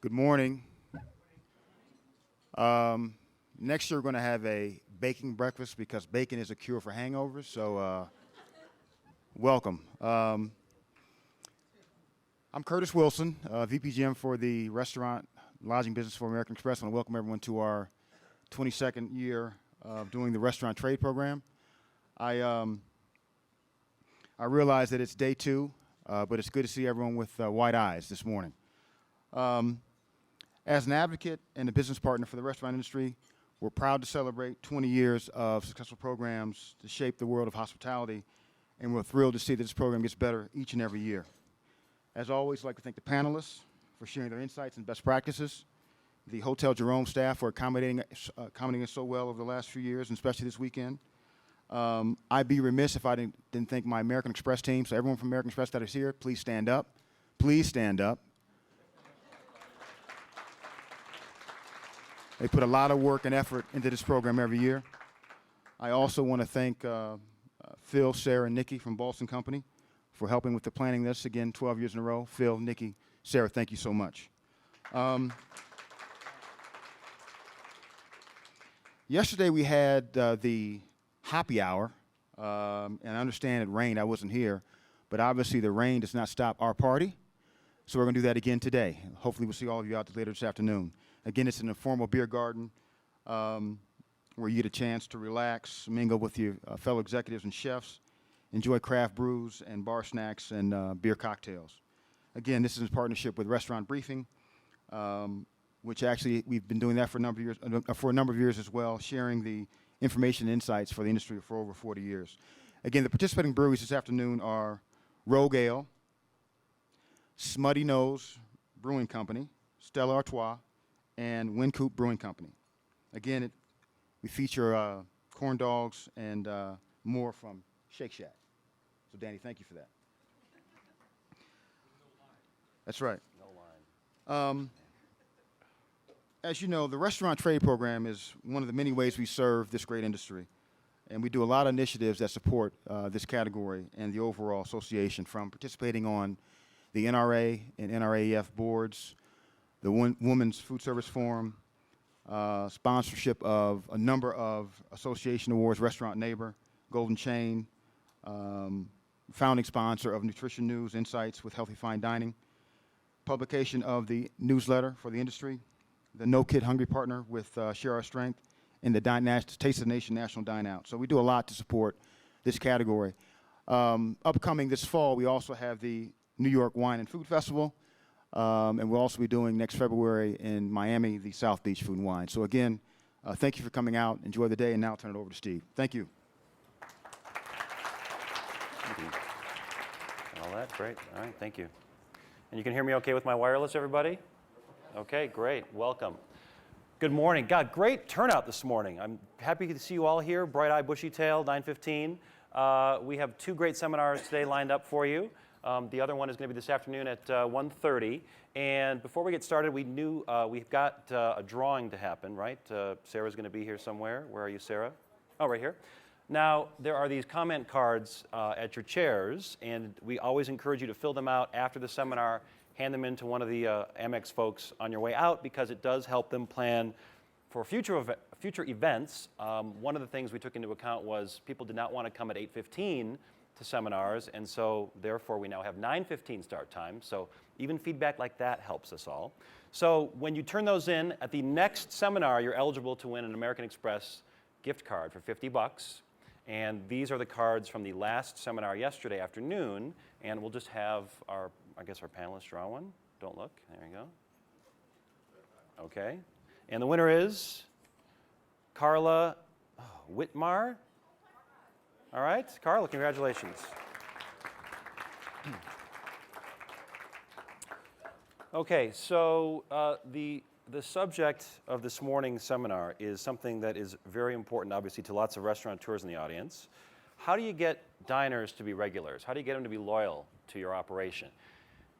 Good morning. Next year we're going to have a baking breakfast because bacon is a cure for hangovers. So welcome. I'm Curtis Wilson, VPGM for the restaurant lodging business for American Express. I want to welcome everyone to our 22nd year of doing the restaurant trade program. I realize that it's day two, but it's good to see everyone with wide eyes this morning. As an advocate and a business partner for the restaurant industry, we're proud to celebrate 20 years of successful programs to shape the world of hospitality, and we're thrilled to see that this program gets better each and every year. As always, I'd like to thank the panelists for sharing their insights and best practices, the Hotel Jerome staff for accommodating us so well over the last few years, and especially this weekend. I'd be remiss if I didn't thank my American Express team. So everyone from American Express that is here, please stand up. Please stand up. They put a lot of work and effort into this program every year. I also want to thank Phil, Sarah, and Nikki from Boston Company for helping with the planning this, again, 12 years in a row. Phil, Nikki, Sarah, thank you so much. Yesterday we had the happy hour, and I understand it rained. I wasn't here, but obviously the rain does not stop our party, so we're going to do that again today. Hopefully we'll see all of you out there later this afternoon. Again, it's an informal beer garden where you get a chance to relax, mingle with your fellow executives and chefs, enjoy craft brews and bar snacks and beer cocktails. Again, this is in partnership with Restaurant Briefing, which actually we've been doing that for a number of years as well, sharing the information and insights for the industry for over 40 years. Again, the participating breweries this afternoon are Rogue Ale, Smutty Nose Brewing Company, Stella Artois, and Wincoop Brewing Company. Again, we feature corn dogs and more from Shake Shack. So, Danny, thank you for that. That's right. No line. As you know, the restaurant trade program is one of the many ways we serve this great industry. And we do a lot of initiatives that support this category and the overall association, from participating on the NRA and NRAEF boards, the Women's Food Service Forum, sponsorship of a number of association awards, Restaurant Neighbor, Golden Chain, founding sponsor of Nutrition News Insights with Healthy Fine Dining, publication of the newsletter for the industry, the No Kid Hungry partner with Share Our Strength, and the Taste of the Nation National Dine Out. So we do a lot to support this category. Upcoming this fall, we also have the New York Wine and Food Festival, and we'll also be doing next February in Miami, the South Beach Food and Wine. So again, thank you for coming out. Enjoy the day, and now I'll turn it over to Steve. Thank you. All that, great. All right, thank you. And you can hear me okay with my wireless, everybody? Okay, great. Welcome. Good morning. God, great turnout this morning. I'm happy to see you all here. Bright Eye, Bushy Tail, 9:15. We have two great seminars today lined up for you. The other one is going to be this afternoon at 1:30. And before we get started, we knew we've got a drawing to happen, right? Sarah's going to be here somewhere. Where are you, Sarah? Oh, right here. Now, there are these comment cards at your chairs, and we always encourage you to fill them out after the seminar. Hand them in to one of the Amex folks on your way out, because it does help them plan for future events. One of the things we took into account was people did not want to come at 8:15 to seminars, and so therefore we now have 9:15 start time. So even feedback like that helps us all. So when you turn those in at the next seminar, you're eligible to win an American Express gift card for $50. And these are the cards from the last seminar yesterday afternoon, and we'll just have our panelists draw one. Don't look. There you go. Okay. And the winner is Carla Whitmar. All right, Carla, congratulations. Okay, so the subject of this morning's seminar is something that is very important, obviously, to lots of restaurateurs in the audience. How do you get diners to be regulars? How do you get them to be loyal to your operation?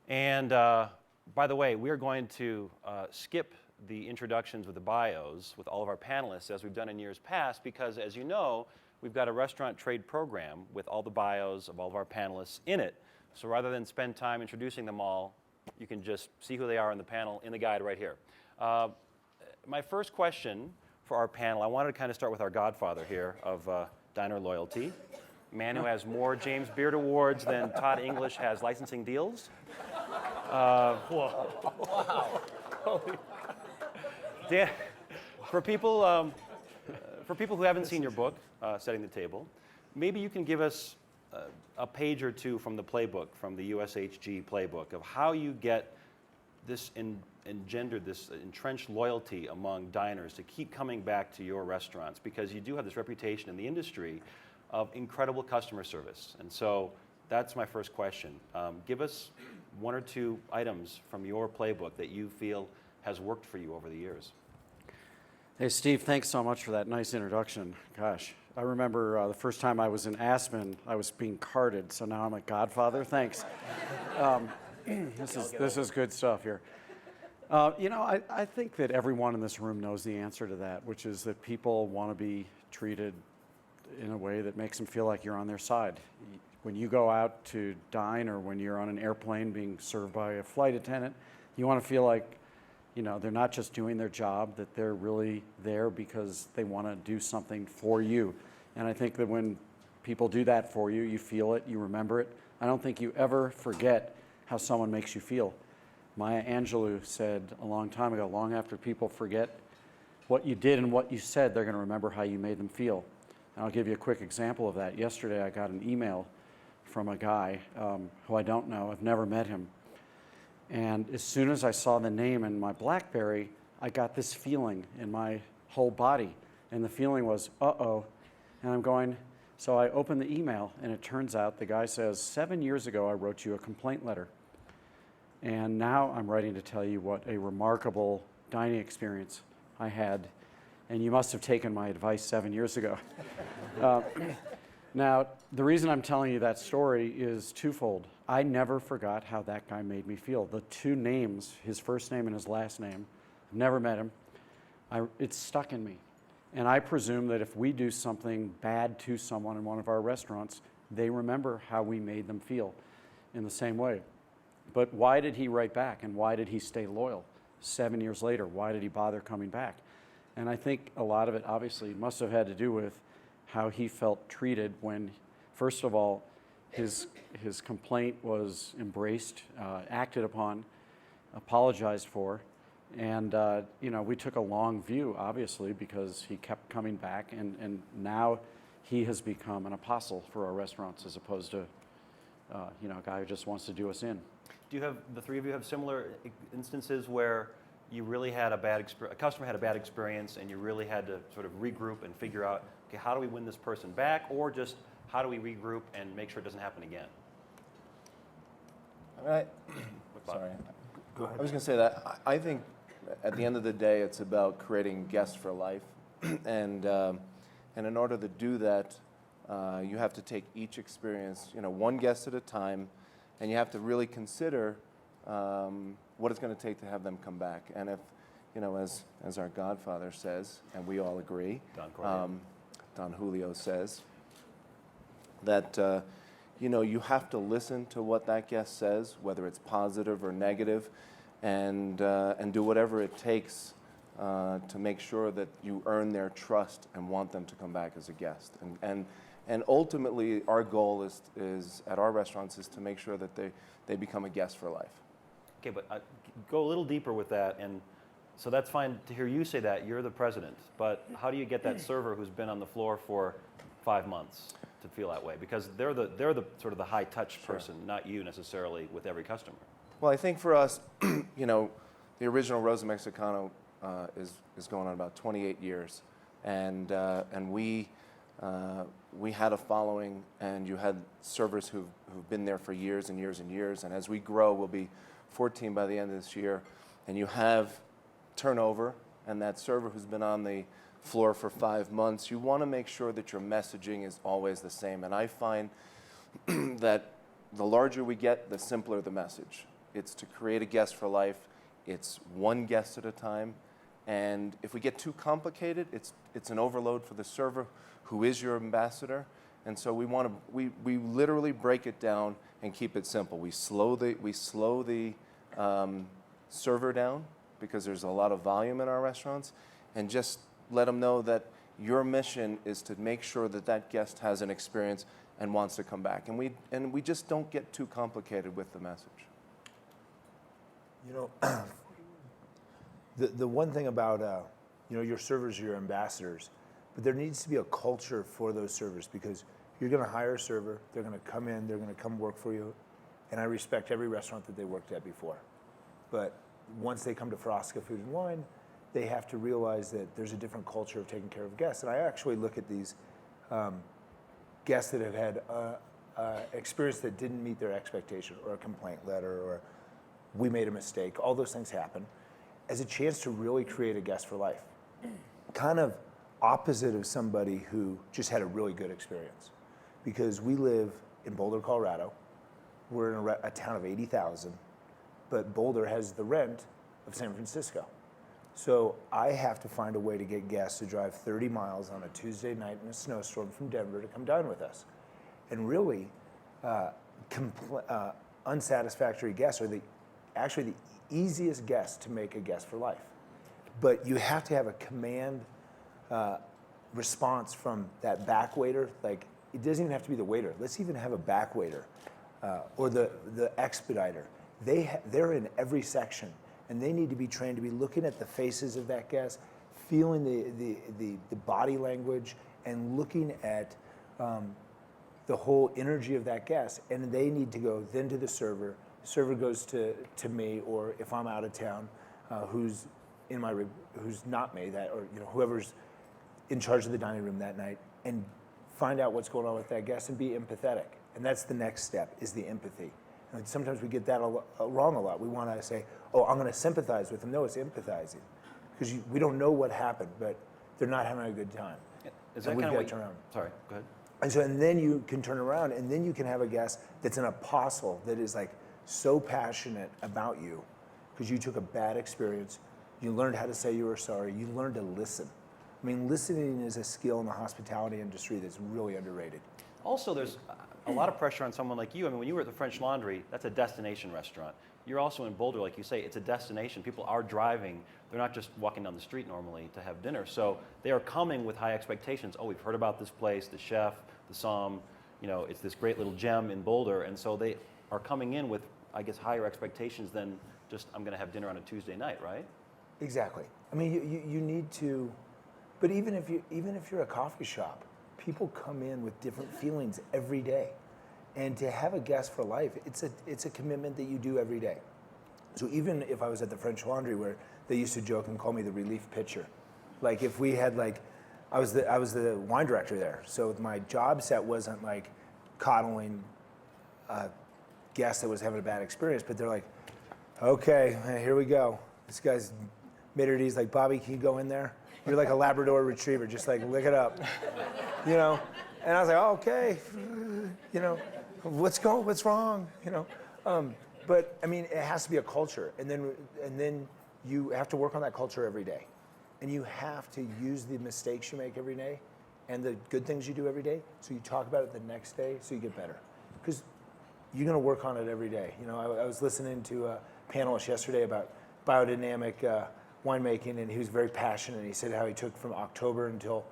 And by the way, we're going to skip the introductions with the bios with all of our panelists, as we've done in years past, because as you know, we've got a restaurant trade program with all the bios of all of our panelists in it. So rather than spend time introducing them all you can just see who they are in the panel in the guide right here. My first question for our panel, I wanted to kind of start with our godfather here of diner loyalty, man who has more James Beard Awards than Todd English has licensing deals. Dan, for people who haven't seen your book, Setting the Table, maybe you can give us a page or two from the playbook, from the USHG playbook, of how you get this engendered, this entrenched loyalty among diners to keep coming back to your restaurants, because you do have this reputation in the industry of incredible customer service. And so that's my first question. Give us one or two items from your playbook that you feel has worked for you over the years. Hey, Steve, thanks so much for that nice introduction. Gosh, I remember the first time I was in Aspen, I was being carded, so now I'm a godfather. Thanks. This is good stuff here. I think that everyone in this room knows the answer to that, which is that people want to be treated in a way that makes them feel like you're on their side. When you go out to dine or when you're on an airplane being served by a flight attendant, you want to feel like they're not just doing their job, that they're really there because they want to do something for you. And I think that when people do that for you, you feel it, you remember it. I don't think you ever forget how someone makes you feel. Maya Angelou said a long time ago, long after people forget what you did and what you said, they're going to remember how you made them feel. And I'll give you a quick example of that. Yesterday I got an email from a guy who I don't know, I've never met him. And as soon as I saw the name in my BlackBerry, I got this feeling in my whole body. And the feeling was, uh-oh. And I'm going, so I opened the email, and it turns out the guy says, 7 years ago I wrote you a complaint letter. And now I'm writing to tell you what a remarkable dining experience I had. And you must have taken my advice 7 years ago. Now, the reason I'm telling you that story is twofold. I never forgot how that guy made me feel. The two names, his first name and his last name, I've never met him. It's stuck in me. And I presume that if we do something bad to someone in one of our restaurants, they remember how we made them feel in the same way. But why did he write back, and why did he stay loyal 7 years later? Why did he bother coming back? And I think a lot of it obviously must have had to do with how he felt treated when, first of all, his complaint was embraced, acted upon, apologized for, and we took a long view, obviously, because he kept coming back, and now he has become an apostle for our restaurants as opposed to a guy who just wants to do us in. Do you have, the three of you have similar instances where you really had a customer had a bad experience and you really had to sort of regroup and figure out, okay, how do we win this person back, or just how do we regroup and make sure it doesn't happen again? Sorry. Go ahead. I was going to say that I think at the end of the day, it's about creating guests for life, and in order to do that, you have to take each experience, one guest at a time, and you have to really consider what it's going to take to have them come back. And if, as our godfather says, and we all agree, Don Julio says, that you have to listen to what that guest says, whether it's positive or negative, and do whatever it takes to make sure that you earn their trust and want them to come back as a guest. And ultimately, our goal is at our restaurants is to make sure that they become a guest for life. Okay, but go a little deeper with that, and so that's fine to hear you say that, you're the president, but how do you get that server who's been on the floor for 5 months to feel that way? Because they're the sort of the high touch person, not you necessarily with every customer. Well, I think for us, the original Rosa Mexicano is going on about 28 years, and we had a following, and you had servers who've been there for years and years and years, and as we grow, we'll be 14 by the end of this year, and you have turnover, and that server who's been on the floor for 5 months, you want to make sure that your messaging is always the same. And I find that the larger we get, the simpler the message. It's to create a guest for life. It's one guest at a time. And if we get too complicated, it's an overload for the server who is your ambassador. And so we literally break it down and keep it simple. We slow the server down, because there's a lot of volume in our restaurants, and just let them know that your mission is to make sure that that guest has an experience and wants to come back. And we just don't get too complicated with the message. You know, the one thing about your servers are your ambassadors, but there needs to be a culture for those servers, because you're going to hire a server, they're going to come in, they're going to come work for you, and I respect every restaurant that they worked at before. But once they come to Frasca Food and Wine, they have to realize that there's a different culture of taking care of guests. And I actually look at these guests that have had experience that didn't meet their expectation, or a complaint letter, or we made a mistake. All those things happen, as a chance to really create a guest for life. Kind of opposite of somebody who just had a really good experience. Because we live in Boulder, Colorado. We're in a town of 80,000, but Boulder has the rent of San Francisco. So I have to find a way to get guests to drive 30 miles on a Tuesday night in a snowstorm from Denver to come dine with us. And really, unsatisfactory guests are actually the easiest guests to make a guest for life. But you have to have a command response from that back waiter. Like, it doesn't even have to be the waiter. Let's even have a back waiter or the expediter. They're in every section, and they need to be trained to be looking at the faces of that guest, feeling the body language, and looking at the whole energy of that guest. And they need to go then to the server. The server goes to me, or if I'm out of town, who's not me, or whoever's in charge of the dining room that night, and find out what's going on with that guest and be empathetic. And that's the next step, is the empathy. And sometimes we get that wrong a lot. We want to say, oh, I'm going to sympathize with them. No, it's empathizing. Because we don't know what happened, but they're not having a good time. Is that and kind we've of got to turn around. Sorry, go ahead. And then you can turn around, and then you can have a guest that's an apostle, that is like so passionate about you because you took a bad experience. You learned how to say you were sorry. You learned to listen. I mean, listening is a skill in the hospitality industry that's really underrated. Also, there's a lot of pressure on someone like you. I mean, when you were at the French Laundry, that's a destination restaurant. You're also in Boulder, like you say, it's a destination. People are driving. They're not just walking down the street normally to have dinner. So they are coming with high expectations. Oh, we've heard about this place, the chef, the somm, it's this great little gem in Boulder. And so they are coming in with, I guess, higher expectations than just, I'm going to have dinner on a Tuesday night, right? Exactly. I mean, you need to, but even if you're a coffee shop, people come in with different feelings every day. And to have a guest for life, it's a commitment that you do every day. So even if I was at the French Laundry, where they used to joke and call me the relief pitcher, like if we had I was the wine director there, so my job set wasn't like coddling a guest that was having a bad experience, but they're like, okay, here we go. This guy's made it easy. Like, Bobby, can you go in there? You're like a Labrador retriever, just like lick it up, And I was like, oh, okay, what's wrong, But I mean, it has to be a culture, and then you have to work on that culture every day, and you have to use the mistakes you make every day, and the good things you do every day. So you talk about it the next day, so you get better, because you're going to work on it every day. I was listening to a panelist yesterday about biodynamic winemaking, and he was very passionate. He said how he took from October until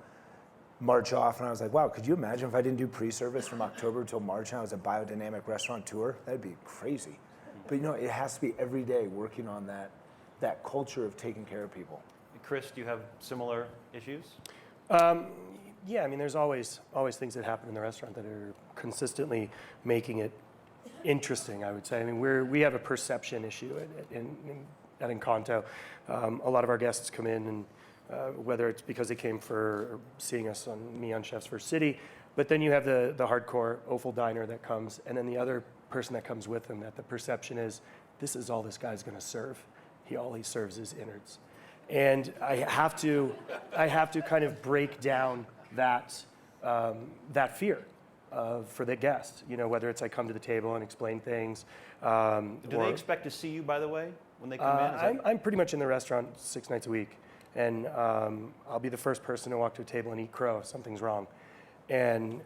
March off, and I was like, wow, could you imagine if I didn't do pre-service from October till March and I was a biodynamic restaurateur? That'd be crazy. But it has to be every day working on that culture of taking care of people. Chris, do you have similar issues? Yeah, I mean, there's always things that happen in the restaurant that are consistently making it interesting, I would say. I mean, we have a perception issue at Encanto. A lot of our guests come in, and whether it's because they came for seeing us on Chef's First City, but then you have the hardcore offal diner that comes, and then the other person that comes with them, that the perception is, this is all this guy's going to serve. All he serves is innards. And I have to kind of break down that fear for the guest. Whether it's I come to the table and explain things. Do they expect to see you, by the way, when they come in? I'm pretty much in the restaurant 6 nights a week, and I'll be the first person to walk to a table and eat crow if something's wrong. And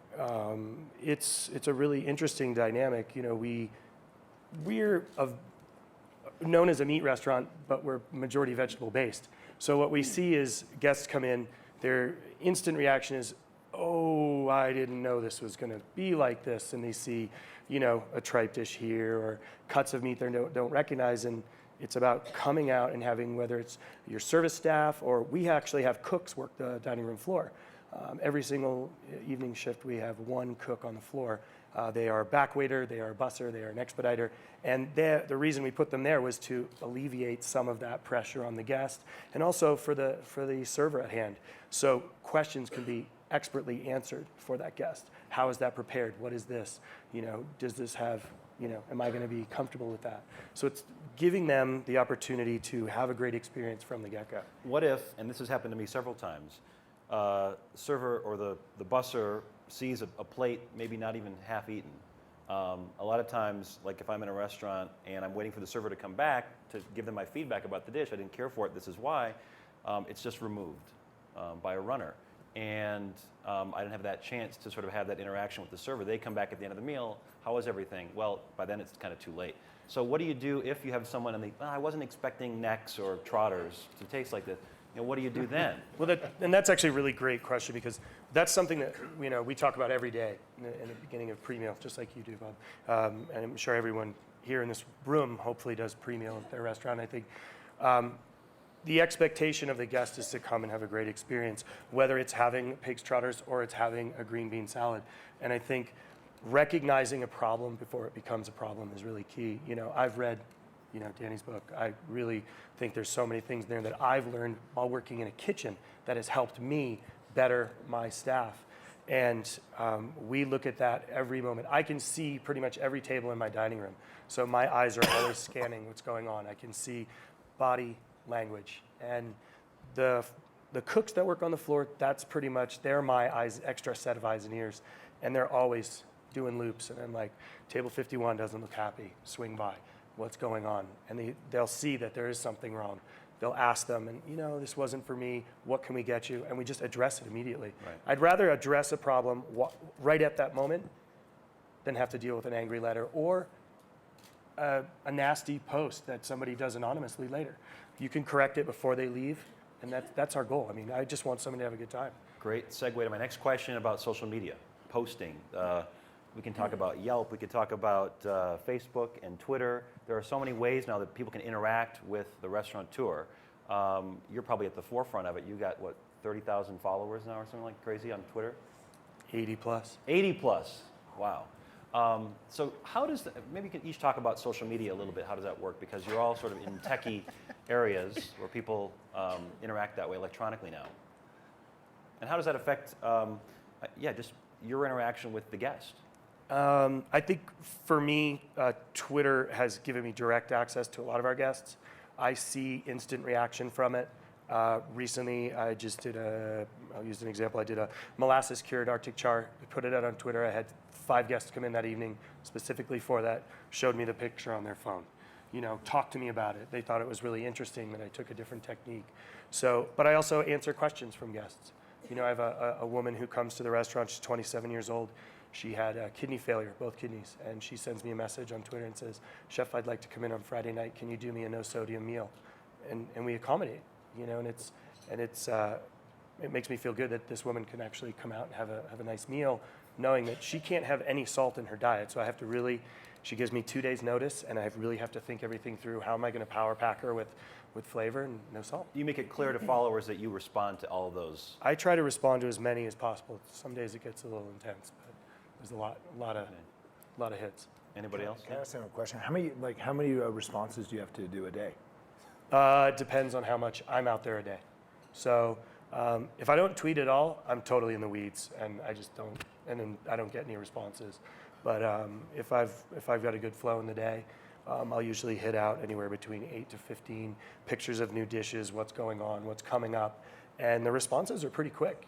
it's a really interesting dynamic. We're known as a meat restaurant, but we're majority vegetable based. So what we see is guests come in, their instant reaction is, oh, I didn't know this was going to be like this. And they see, a tripe dish here or cuts of meat they don't recognize. And it's about coming out and having, whether it's your service staff or we actually have cooks work the dining room floor. Every single evening shift, we have one cook on the floor. They are a back waiter, they are a busser, they are an expediter. And the reason we put them there was to alleviate some of that pressure on the guest and also for the server at hand. So questions can be expertly answered for that guest. How is that prepared? What is this? Does this have, am I going to be comfortable with that? So it's giving them the opportunity to have a great experience from the get-go. What if, and this has happened to me several times, server or the busser sees a plate maybe not even half eaten. A lot of times, like if I'm in a restaurant and I'm waiting for the server to come back to give them my feedback about the dish, I didn't care for it, this is why, it's just removed by a runner. And I didn't have that chance to sort of have that interaction with the server. They come back at the end of the meal, how was everything? Well, by then it's kind of too late. So what do you do if you have someone and I wasn't expecting necks or trotters to taste like this? What do you do then? Well, that's actually a really great question because that's something that we talk about every day in the beginning of pre-meal, just like you do, Bob. And I'm sure everyone here in this room hopefully does pre-meal at their restaurant. I think the expectation of the guest is to come and have a great experience, whether it's having pig's trotters or it's having a green bean salad. And I think recognizing a problem before it becomes a problem is really key. I've read Danny's book. I really think there's so many things there that I've learned while working in a kitchen that has helped me better my staff. And we look at that every moment. I can see pretty much every table in my dining room. So my eyes are always scanning what's going on. I can see body language. And the cooks that work on the floor, that's pretty much, they're my eyes, extra set of eyes and ears. And they're always doing loops. And I'm like, table 51 doesn't look happy, swing by. What's going on? And they'll see that there is something wrong. They'll ask them, and this wasn't for me, what can we get you? And we just address it immediately. Right. I'd rather address a problem right at that moment than have to deal with an angry letter or a nasty post that somebody does anonymously later. You can correct it before they leave, and that's our goal. I mean, I just want somebody to have a good time. Great segue to my next question about social media, posting. We can talk about Yelp, we could talk about Facebook and Twitter. There are so many ways now that people can interact with the restaurateur. You're probably at the forefront of it. You got, 30,000 followers now or something like crazy on Twitter? 80 plus. 80 plus, wow. So how does, maybe you can each talk about social media a little bit. How does that work? Because you're all sort of in techie areas where people interact that way electronically now. And how does that affect, just your interaction with the guest? I think for me, Twitter has given me direct access to a lot of our guests. I see instant reaction from it. Recently, I just did I'll use an example, I did a molasses cured Arctic char, put it out on Twitter. I had 5 guests come in that evening specifically for that, showed me the picture on their phone. Talked to me about it. They thought it was really interesting that I took a different technique. So, but I also answer questions from guests. I have a woman who comes to the restaurant, she's 27 years old. She had kidney failure, both kidneys, and she sends me a message on Twitter and says, "Chef, I'd like to come in on Friday night. Can you do me a no-sodium meal?" And we accommodate, and it makes me feel good that this woman can actually come out and have a nice meal, knowing that she can't have any salt in her diet. So I have to really, she gives me 2 days notice, and I really have to think everything through. How am I going to power pack her with flavor and no salt? You make it clear to followers that you respond to all of those. I try to respond to as many as possible. Some days it gets a little intense, but there's a lot of hits. Anybody else? Can I ask him a question? How many responses do you have to do a day? It depends on how much I'm out there a day. So if I don't tweet at all, I'm totally in the weeds, and I just don't, and then I don't get any responses. But if I've got a good flow in the day, I'll usually hit out anywhere between 8 to 15 pictures of new dishes, what's going on, what's coming up, and the responses are pretty quick.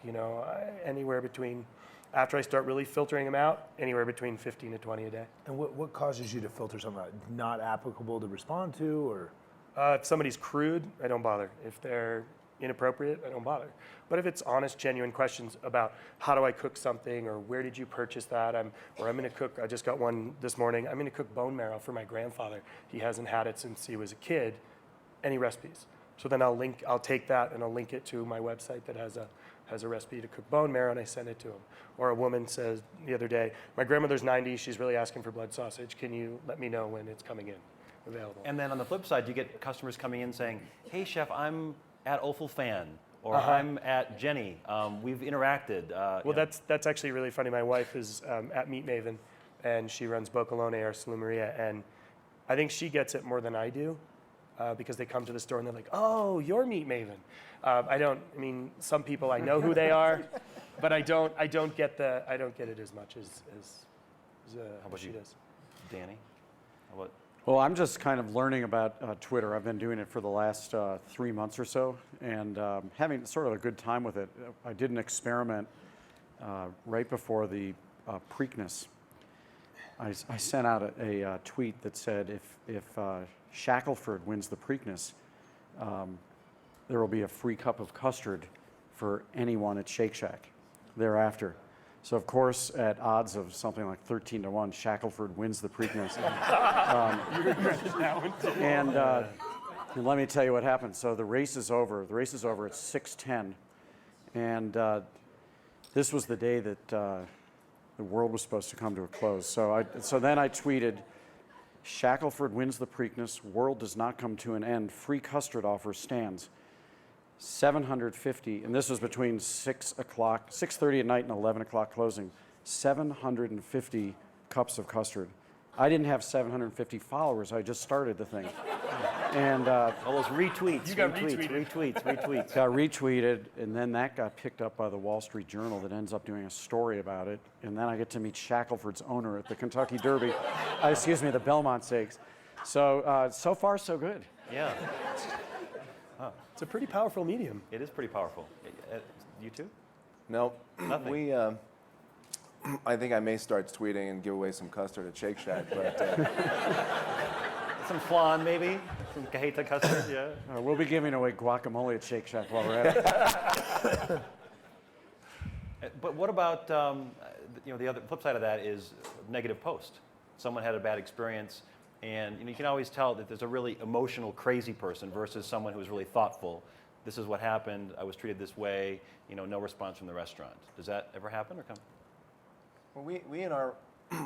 Anywhere between, after I start really filtering them out, anywhere between 15 to 20 a day. And what causes you to filter something out? Not applicable to respond to, or? If somebody's crude, I don't bother. If they're inappropriate, I don't bother. But if it's honest, genuine questions about how do I cook something, or where did you purchase that, I'm going to cook, I just got one this morning, I'm going to cook bone marrow for my grandfather. He hasn't had it since he was a kid. Any recipes? So then I'll take that and I'll link it to my website that has a recipe to cook bone marrow, and I send it to him. Or a woman says the other day, my grandmother's 90, she's really asking for blood sausage. Can you let me know when it's coming in, available? And then on the flip side, you get customers coming in saying, hey, chef, I'm at Offal Fan, or I'm at Jenny. We've interacted. Well, that's actually really funny. My wife is at Meat Maven, and she runs Bocalone, our Salumeria, and I think she gets it more than I do, because they come to the store and they're like, oh, you're Meat Maven. I mean, some people I know who they are, but I don't get it as much as How about she you, does. Danny? How about? Well, I'm just kind of learning about Twitter. I've been doing it for the last 3 months or so, and having sort of a good time with it. I did an experiment right before the Preakness. I sent out a tweet that said, if Shackelford wins the Preakness, there will be a free cup of custard for anyone at Shake Shack thereafter. So, of course, at odds of something like 13-1, Shackelford wins the Preakness. And let me tell you what happened. So the race is over. The race is over at 6:10. And this was the day that the world was supposed to come to a close. So then I tweeted, Shackelford wins the Preakness. World does not come to an end. Free custard offer stands. 750, and this was between 6:30 at night and 11 o'clock closing, 750 cups of custard. I didn't have 750 followers. I just started the thing. And All those retweets, You got retweets. got retweeted, and then that got picked up by the Wall Street Journal that ends up doing a story about it. And then I get to meet Shackelford's owner at the Kentucky Derby, the Belmont Stakes. So, so far, so good. Yeah, It's a pretty powerful medium. it is pretty powerful. You too? No, Nothing. I think I may start tweeting and give away some custard at Shake Shack, but Some flan, maybe? Some cajeta custard, yeah. We'll be giving away guacamole at Shake Shack while we're at it. But what about, the other flip side of that is negative post. Someone had a bad experience, and you can always tell that there's a really emotional, crazy person versus someone who's really thoughtful. This is what happened. I was treated this way. No response from the restaurant. Does that ever happen or come? well,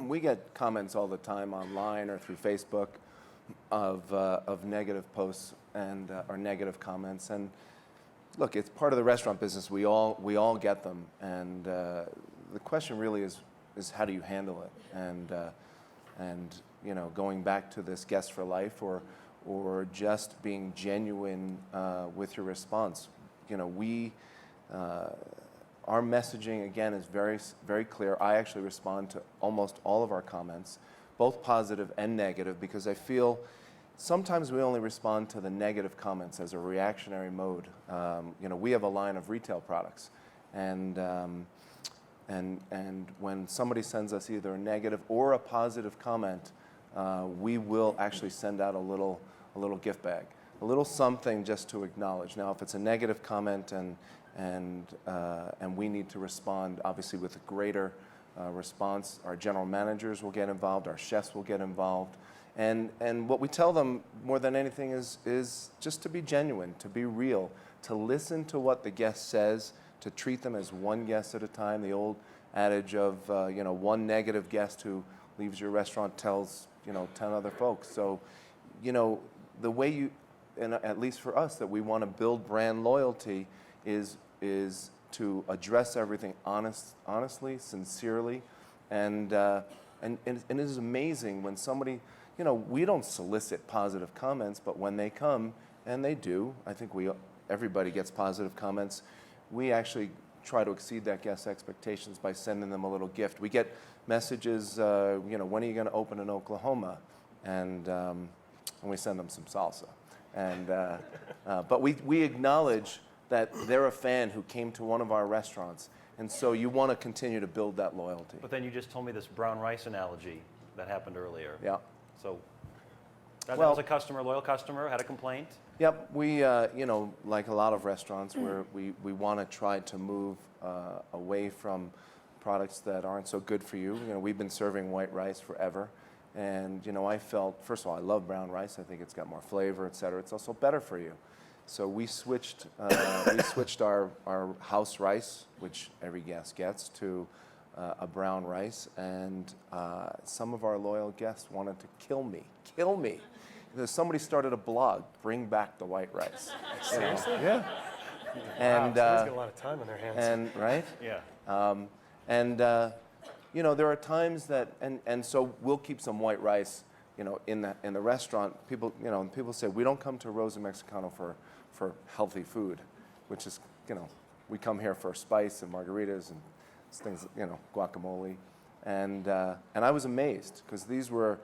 we get comments all the time online or through Facebook of negative posts and or negative comments. And look, it's part of the restaurant business. We all get them, and the question really is how do you handle it? And going back to this guest for life, or just being genuine with your response. Our messaging again is very, very clear. I actually respond to almost all of our comments, both positive and negative, because I feel sometimes we only respond to the negative comments as a reactionary mode. We have a line of retail products, and when somebody sends us either a negative or a positive comment, we will actually send out a little gift bag, a little something just to acknowledge. Now, if it's a negative comment and we need to respond, obviously, with a greater response, our general managers will get involved, our chefs will get involved. And what we tell them more than anything is just to be genuine, to be real, to listen to what the guest says, to treat them as one guest at a time. The old adage of, one negative guest who leaves your restaurant tells, 10 other folks. So, the way and at least for us, that we want to build brand loyalty is to address everything honestly, sincerely, and it is amazing when somebody, we don't solicit positive comments, but when they come, and they do, I think everybody gets positive comments, we actually try to exceed that guest's expectations by sending them a little gift. We get messages, when are you going to open in Oklahoma? And we send them some salsa. And but we acknowledge that they're a fan who came to one of our restaurants, and so you want to continue to build that loyalty. But then you just told me this brown rice analogy that happened earlier. Yeah. So That Well- was a customer, loyal customer, had a complaint. Yep, we, like a lot of restaurants, we want to try to move away from products that aren't so good for you. We've been serving white rice forever, and I felt, first of all, I love brown rice. I think it's got more flavor, et cetera. It's also better for you. So we switched our house rice, which every guest gets, to a brown rice, and some of our loyal guests wanted to kill me. Somebody started a blog, bring back the white rice. Seriously? Yeah. Wow, And somebody's got a lot of time on their hands. and right. Yeah. There are times that, and so we'll keep some white rice, in the restaurant. People say we don't come to Rosa Mexicano for healthy food, which is, we come here for spice and margaritas and things, guacamole, and I was amazed because these were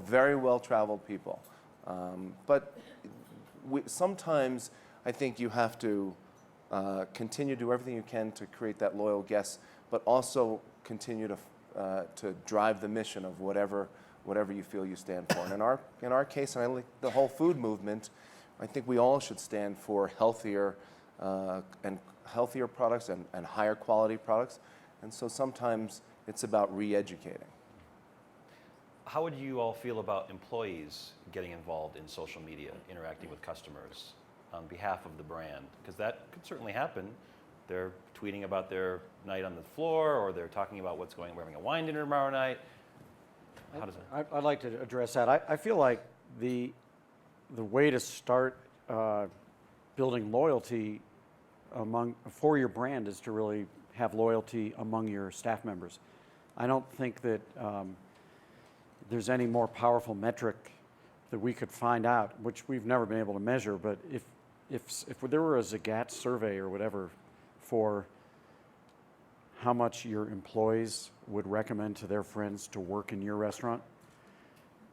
very well traveled people, but sometimes I think you have to continue to do everything you can to create that loyal guest, but also continue to drive the mission of whatever you feel you stand for. And in our case, and I like the whole food movement, I think we all should stand for healthier products and higher quality products. And so sometimes it's about re-educating. How would you all feel about employees getting involved in social media, interacting with customers on behalf of the brand? Because that could certainly happen. They're tweeting about their night on the floor, or they're talking about we're having a wine dinner tomorrow night. How does that? I'd like to address that. I feel like the way to start building loyalty for your brand is to really have loyalty among your staff members. I don't think that there's any more powerful metric that we could find out, which we've never been able to measure. But if there were a Zagat survey or whatever for how much your employees would recommend to their friends to work in your restaurant,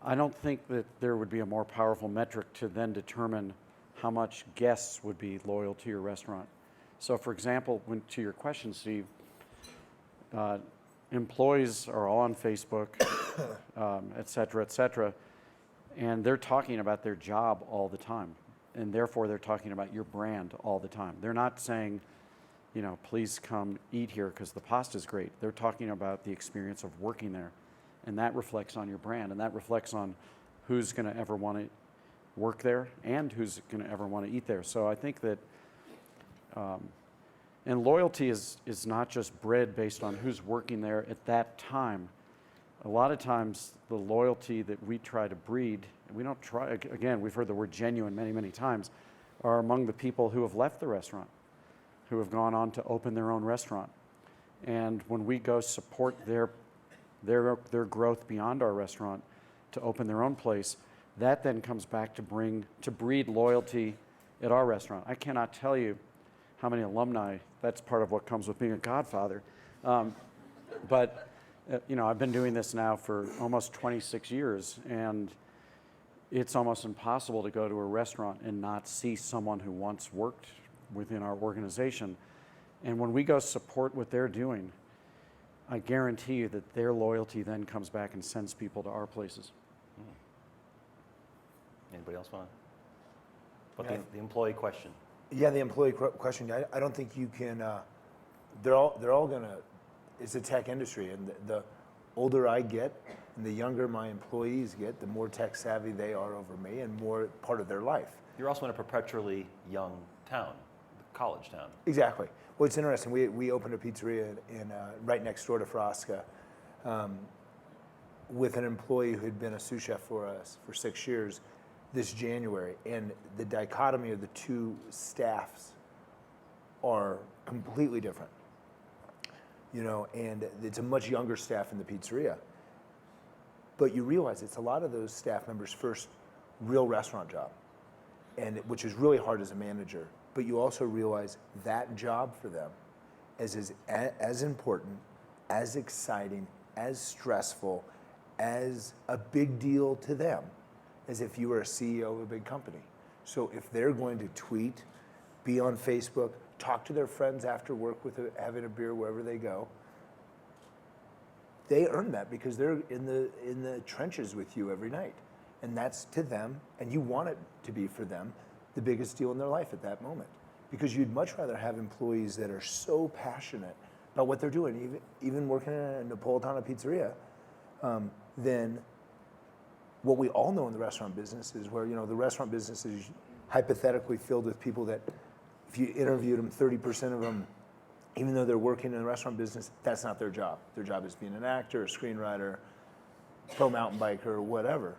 I don't think that there would be a more powerful metric to then determine how much guests would be loyal to your restaurant. So, for example, to your question, Steve, employees are all on Facebook, et cetera, and they're talking about their job all the time, and therefore they're talking about your brand all the time. They're not saying, please come eat here because the pasta's great. They're talking about the experience of working there, and that reflects on your brand, and that reflects on who's going to ever want to work there and who's going to ever want to eat there. So I think that, and loyalty is not just bred based on who's working there at that time. A lot of times the loyalty that we try to breed, and we don't try, again, we've heard the word genuine many, many times, are among the people who have left the restaurant, who have gone on to open their own restaurant. And when we go support their growth beyond our restaurant to open their own place, that then comes back to breed loyalty at our restaurant. I cannot tell you how many alumni, that's part of what comes with being a godfather. But I've been doing this now for almost 26 years, and it's almost impossible to go to a restaurant and not see someone who once worked within our organization. And when we go support what they're doing, I guarantee you that their loyalty then comes back and sends people to our places. Anybody else want to? But the employee question. Yeah, the employee question. I don't think you can. They're all gonna. It's a tech industry, and the older I get, and the younger my employees get, the more tech savvy they are over me, and more part of their life. You're also in a perpetually young town, college town. Exactly. Well, it's interesting. We opened a pizzeria in right next door to Frasca, with an employee who had been a sous chef for us for 6 years. This January, and the dichotomy of the two staffs are completely different. And it's a much younger staff in the pizzeria. But you realize it's a lot of those staff members' first real restaurant job, and which is really hard as a manager. But you also realize that job for them is as important, as exciting, as stressful, as a big deal to them as if you were a CEO of a big company. So if they're going to tweet, be on Facebook, talk to their friends after work having a beer wherever they go, they earn that because they're in the trenches with you every night. And that's to them, and you want it to be for them, the biggest deal in their life at that moment. Because you'd much rather have employees that are so passionate about what they're doing, even working in a Napolitana pizzeria, than what we all know in the restaurant business is where, the restaurant business is hypothetically filled with people that if you interviewed them, 30% of them, even though they're working in the restaurant business, that's not their job. Their job is being an actor, a screenwriter, pro mountain biker, or whatever.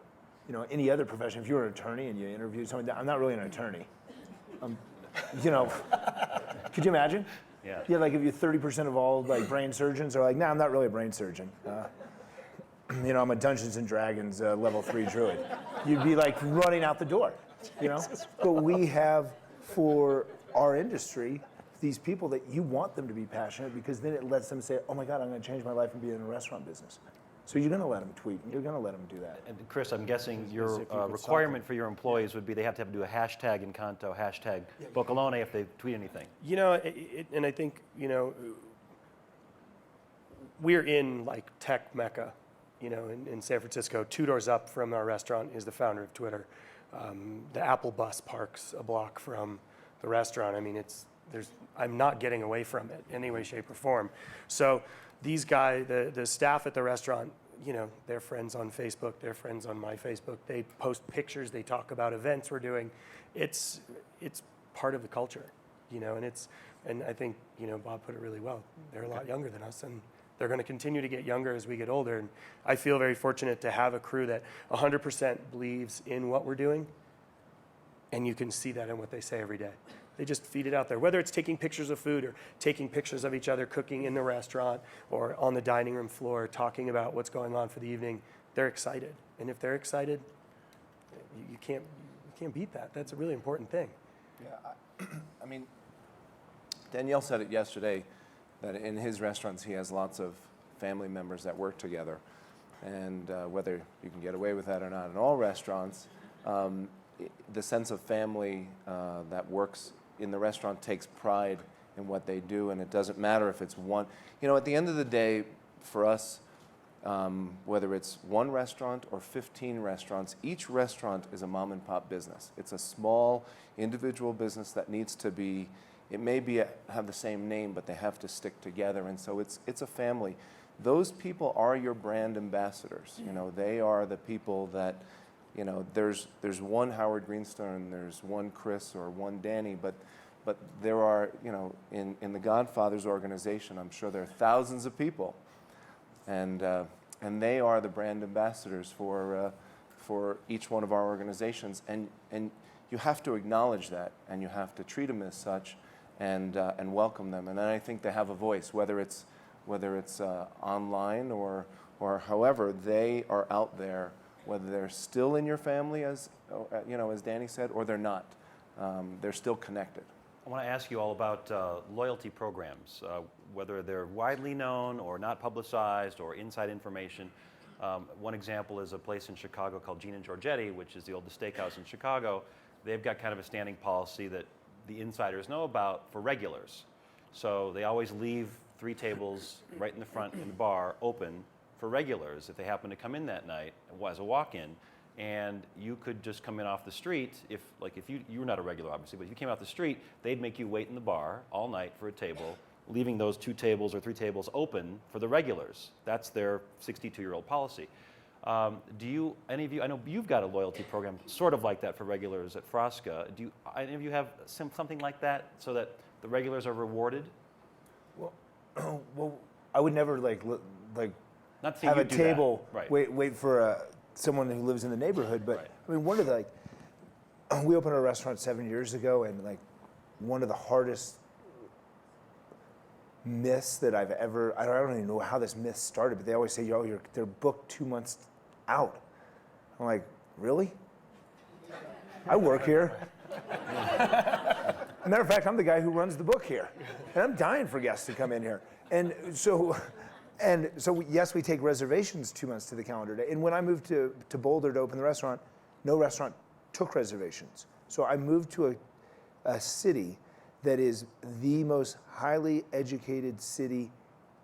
Any other profession, if you're an attorney and you interview someone, I'm not really an attorney. Could you imagine? Yeah. Yeah, like if you 30% of all brain surgeons are like, nah, I'm not really a brain surgeon. I'm a Dungeons and Dragons level 3 druid. You'd be running out the door, But we have, for our industry, these people that you want them to be passionate because then it lets them say, oh my God, I'm going to change my life and be in a restaurant business. So you're going to let them tweet, and you're going to let them do that. And Chris, I'm guessing your requirement for your employees would be they have to do a hashtag Encanto, hashtag Boccolone if they tweet anything. And I think, we're in tech mecca, in San Francisco. 2 doors up from our restaurant is the founder of Twitter. The Apple bus parks a block from the restaurant. I mean, I'm not getting away from it in any way, shape, or form. So these guys, the staff at the restaurant, they're friends on Facebook, they're friends on my Facebook. They post pictures, they talk about events we're doing. It's part of the culture, and I think, Bob put it really well. They're a lot younger than us, and they're going to continue to get younger as we get older. And I feel very fortunate to have a crew that 100% believes in what we're doing, and you can see that in what they say every day. They just feed it out there, whether it's taking pictures of food or taking pictures of each other cooking in the restaurant or on the dining room floor, talking about what's going on for the evening. They're excited. And if they're excited, you can't beat that. That's a really important thing. Yeah, I mean, Danielle said it yesterday that in his restaurants he has lots of family members that work together. And whether you can get away with that or not in all restaurants, the sense of family that works in the restaurant takes pride in what they do, and it doesn't matter if it's one. At the end of the day, for us, whether it's one restaurant or 15 restaurants, each restaurant is a mom and pop business. It's a small individual business that needs to be, it may be have the same name, but they have to stick together, and so it's a family. Those people are your brand ambassadors. They are the people that, there's one Howard Greenstone, there's one Chris or one Danny, but there are, in the Godfather's organization, I'm sure there are thousands of people, and they are the brand ambassadors for each one of our organizations, and you have to acknowledge that, and you have to treat them as such, and welcome them, and then I think they have a voice, whether it's online or however, they are out there. Whether they're still in your family, as Danny said, or they're not, they're still connected. I want to ask you all about loyalty programs, whether they're widely known or not publicized or inside information. One example is a place in Chicago called Gene and Giorgetti, which is the oldest steakhouse in Chicago. They've got kind of a standing policy that the insiders know about for regulars. So they always leave 3 tables right in the front in the bar open for regulars if they happen to come in that night as a walk-in, and you could just come in off the street if you were not a regular obviously, but if you came off the street, they'd make you wait in the bar all night for a table, leaving those 2 tables or 3 tables open for the regulars. That's their 62-year-old policy. Any of you, I know you've got a loyalty program sort of like that for regulars at Frasca. Do any of you have something like that so that the regulars are rewarded? Well, I would never Not have a do table, that. Right. wait for someone who lives in the neighborhood. But Right. I mean, one of the we opened a restaurant 7 years ago, and one of the hardest myths that I've ever, I don't even know how this myth started, but they always say, they're booked 2 months out. I'm like, really? I work here. As a matter of fact, I'm the guy who runs the book here, and I'm dying for guests to come in here. And so yes, we take reservations 2 months to the calendar day. And when I moved to Boulder to open the restaurant, no restaurant took reservations. So I moved to a city that is the most highly educated city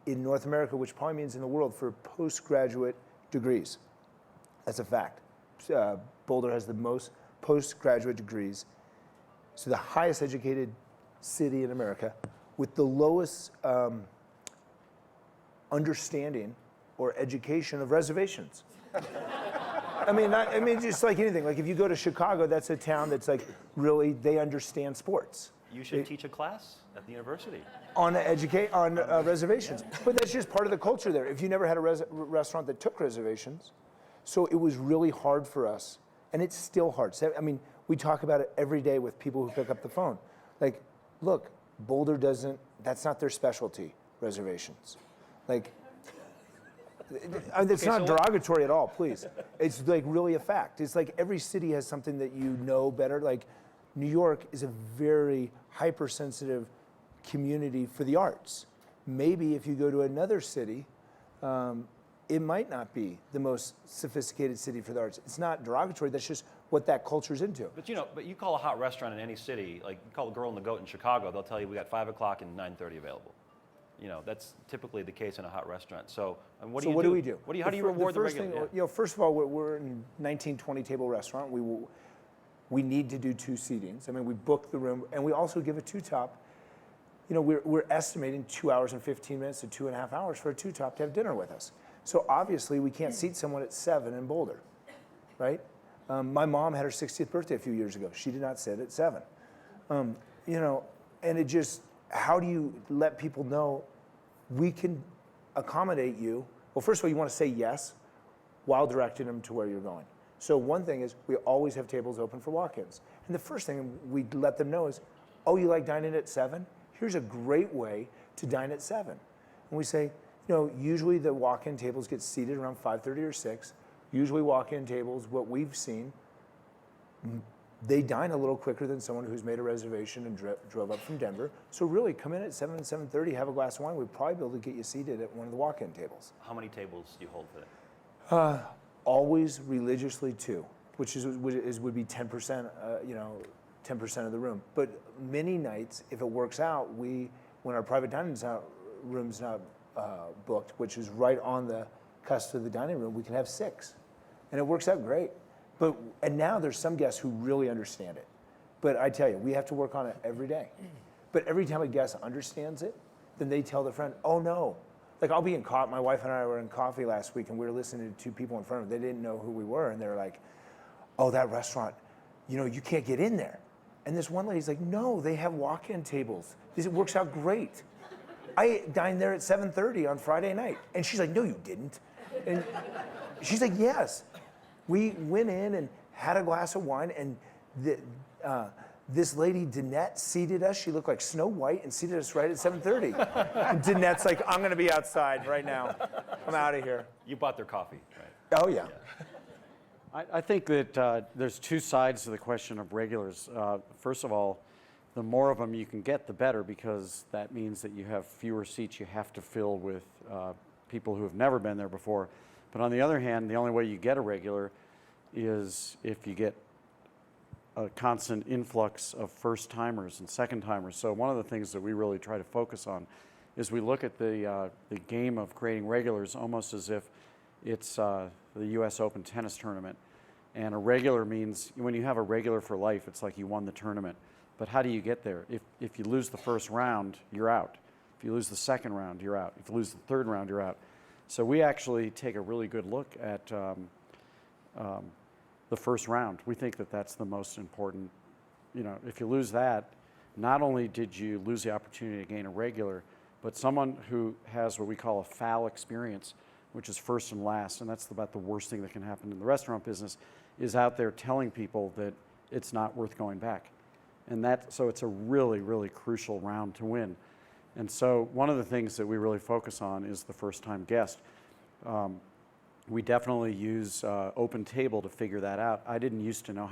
in North America, which probably means in the world, for postgraduate degrees. That's a fact. Boulder has the most postgraduate degrees. So the highest educated city in America with the lowest understanding or education of reservations. I mean, just like anything. Like if you go to Chicago, that's a town that's like really, they understand sports. You should teach a class at the university. On reservations. But that's just part of the culture there. If you never had a restaurant that took reservations, so it was really hard for us, and it's still hard. So, I mean, we talk about it every day with people who pick up the phone. Like, look, Boulder doesn't, that's not their specialty, reservations. Like, it's not derogatory at all, please. It's like really a fact. It's like every city has something that you know better. Like New York is a very hypersensitive community for the arts. Maybe if you go to another city, it might not be the most sophisticated city for the arts. It's not derogatory, that's just what that culture's into. But you call a hot restaurant in any city, like you call a Girl and the Goat in Chicago, they'll tell you we got 5 o'clock and 9:30 available. That's typically the case in a hot restaurant. So, and what do you do? What do we do? How do you reward the regular? Thing, first of all, we're in 19, 20 table restaurant. We need to do 2 seatings. I mean, we book the room, and we also give a 2-top. We're estimating 2 hours and 15 minutes to 2.5 hours for a 2-top to have dinner with us. So obviously, we can't seat someone at 7 in Boulder, right? My mom had her 60th birthday a few years ago. She did not sit at 7. And it just, how do you let people know we can accommodate you? Well, first of all, you want to say yes while directing them to where you're going. So one thing is we always have tables open for walk-ins. And the first thing we let them know is, oh, you like dining at 7? Here's a great way to dine at 7. And we say, usually the walk-in tables get seated around 5:30 or 6. Usually walk-in tables, what we've seen, they dine a little quicker than someone who's made a reservation and drove up from Denver. So really, come in at 7 and 7:30, have a glass of wine. We'd probably be able to get you seated at one of the walk-in tables. How many tables do you hold today? Always religiously 2, which would be 10%. 10% of the room. But many nights, if it works out, when our private dining room's not booked, which is right on the cusp of the dining room, we can have 6, and it works out great. And now there's some guests who really understand it. But I tell you, we have to work on it every day. But every time a guest understands it, then they tell their friend, oh no. Like I'll be in my wife and I were in coffee last week and we were listening to 2 people in front of them. They didn't know who we were and they're like, oh, that restaurant, you can't get in there. And this one lady's like, no, they have walk-in tables. It works out great. I dined there at 7:30 on Friday night. And she's like, no, you didn't. And she's like, yes. We went in and had a glass of wine, and this lady, Danette, seated us. She looked like Snow White and seated us right at 7:30. And Danette's like, I'm going to be outside right now. I'm out of here. You bought their coffee, right? Oh, yeah. I think that there's 2 sides to the question of regulars. First of all, the more of them you can get, the better, because that means that you have fewer seats you have to fill with people who have never been there before. But on the other hand, the only way you get a regular is if you get a constant influx of first-timers and second-timers. So one of the things that we really try to focus on is we look at the game of creating regulars almost as if it's the U.S. Open tennis tournament. And a regular means, when you have a regular for life, it's like you won the tournament. But how do you get there? If you lose the first round, you're out. If you lose the second round, you're out. If you lose the third round, you're out. So we actually take a really good look at the first round. We think that that's the most important. If you lose that, not only did you lose the opportunity to gain a regular, but someone who has what we call a foul experience, which is first and last, and that's about the worst thing that can happen in the restaurant business, is out there telling people that it's not worth going back. And so it's a really, really crucial round to win. And so one of the things that we really focus on is the first-time guest. We definitely use Open Table to figure that out. I didn't used to know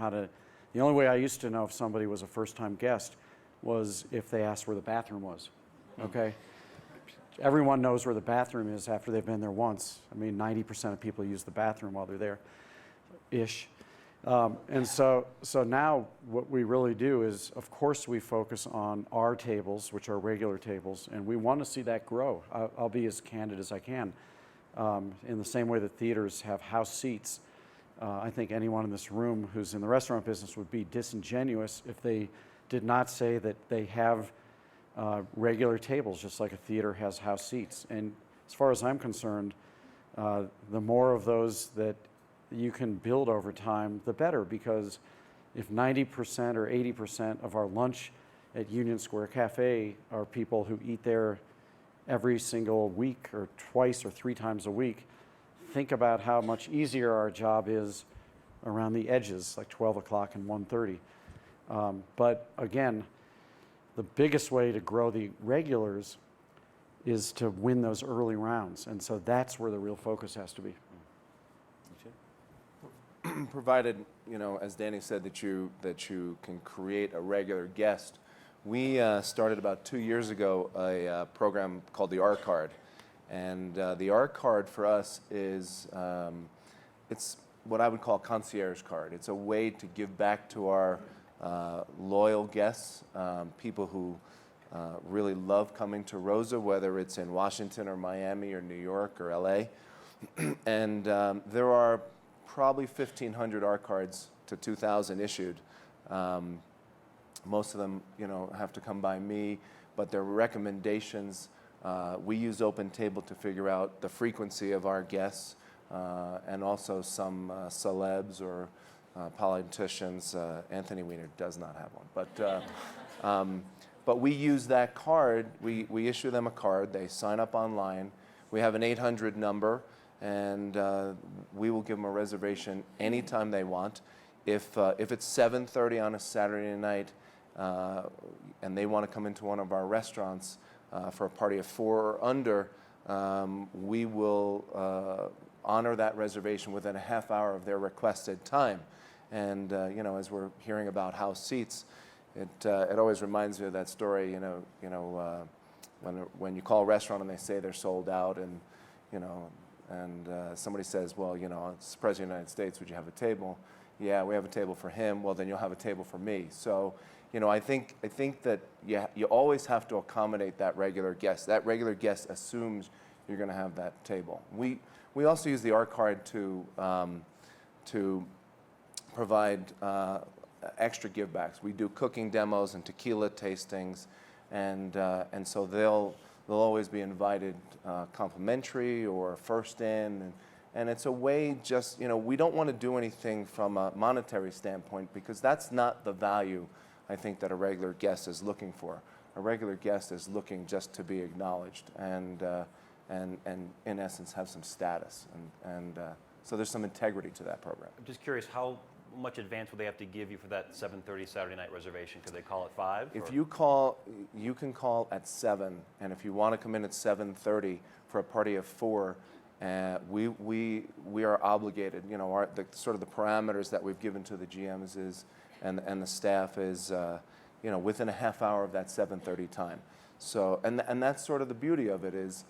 the only way I used to know if somebody was a first-time guest was if they asked where the bathroom was, okay? Everyone knows where the bathroom is after they've been there once. I mean, 90% of people use the bathroom while they're there-ish. And so now what we really do is, of course, we focus on our tables, which are regular tables, and we want to see that grow. I'll be as candid as I can. In the same way that theaters have house seats, I think anyone in this room who's in the restaurant business would be disingenuous if they did not say that they have regular tables, just like a theater has house seats. And as far as I'm concerned, the more of those that you can build over time, the better, because if 90% or 80% of our lunch at Union Square Cafe are people who eat there every single week or twice or 3 times a week, think about how much easier our job is around the edges, like 12 o'clock and 1:30. But again, the biggest way to grow the regulars is to win those early rounds. And so that's where the real focus has to be. Provided, as Danny said, that you can create a regular guest. We started about 2 years ago a program called the R Card, and the R Card for us is it's what I would call a concierge card. It's a way to give back to our loyal guests, people who really love coming to Rosa, whether it's in Washington or Miami or New York or LA. And there are probably 1,500 R cards to 2,000 issued. Most of them, have to come by me, but they're recommendations. We use Open Table to figure out the frequency of our guests, and also some celebs or politicians. Anthony Weiner does not have one, but we use that card. We issue them a card. They sign up online. We have an 800 number, and we will give them a reservation anytime they want. If it's 7:30 on a Saturday night and they want to come into one of our restaurants for a party of 4 or under, we will honor that reservation within a half hour of their requested time. And as we're hearing about house seats, it always reminds me of that story. When you call a restaurant and they say they're sold out, and somebody says, well, it's the President of the United States, would you have a table? Yeah, we have a table for him. Well, then you'll have a table for me. So, I think that you always have to accommodate that regular guest. That regular guest assumes you're going to have that table. We also use the R Card to provide extra givebacks. We do cooking demos and tequila tastings, and so they'll always be invited complimentary or first in, and it's a way we don't want to do anything from a monetary standpoint, because that's not the value I think that a regular guest is looking for. A regular guest is looking just to be acknowledged and in essence have some status, and so there's some integrity to that program. I'm just curious, how much advance would they have to give you for that 7:30 Saturday night reservation? Could they call at 5? If you call, you can call at 7, and if you want to come in at 7:30 for a party of 4, we are obligated. The sort of the parameters that we've given to the GMs is, and the staff is, within a half hour of that 7:30 time. So, and that's sort of the beauty of it is,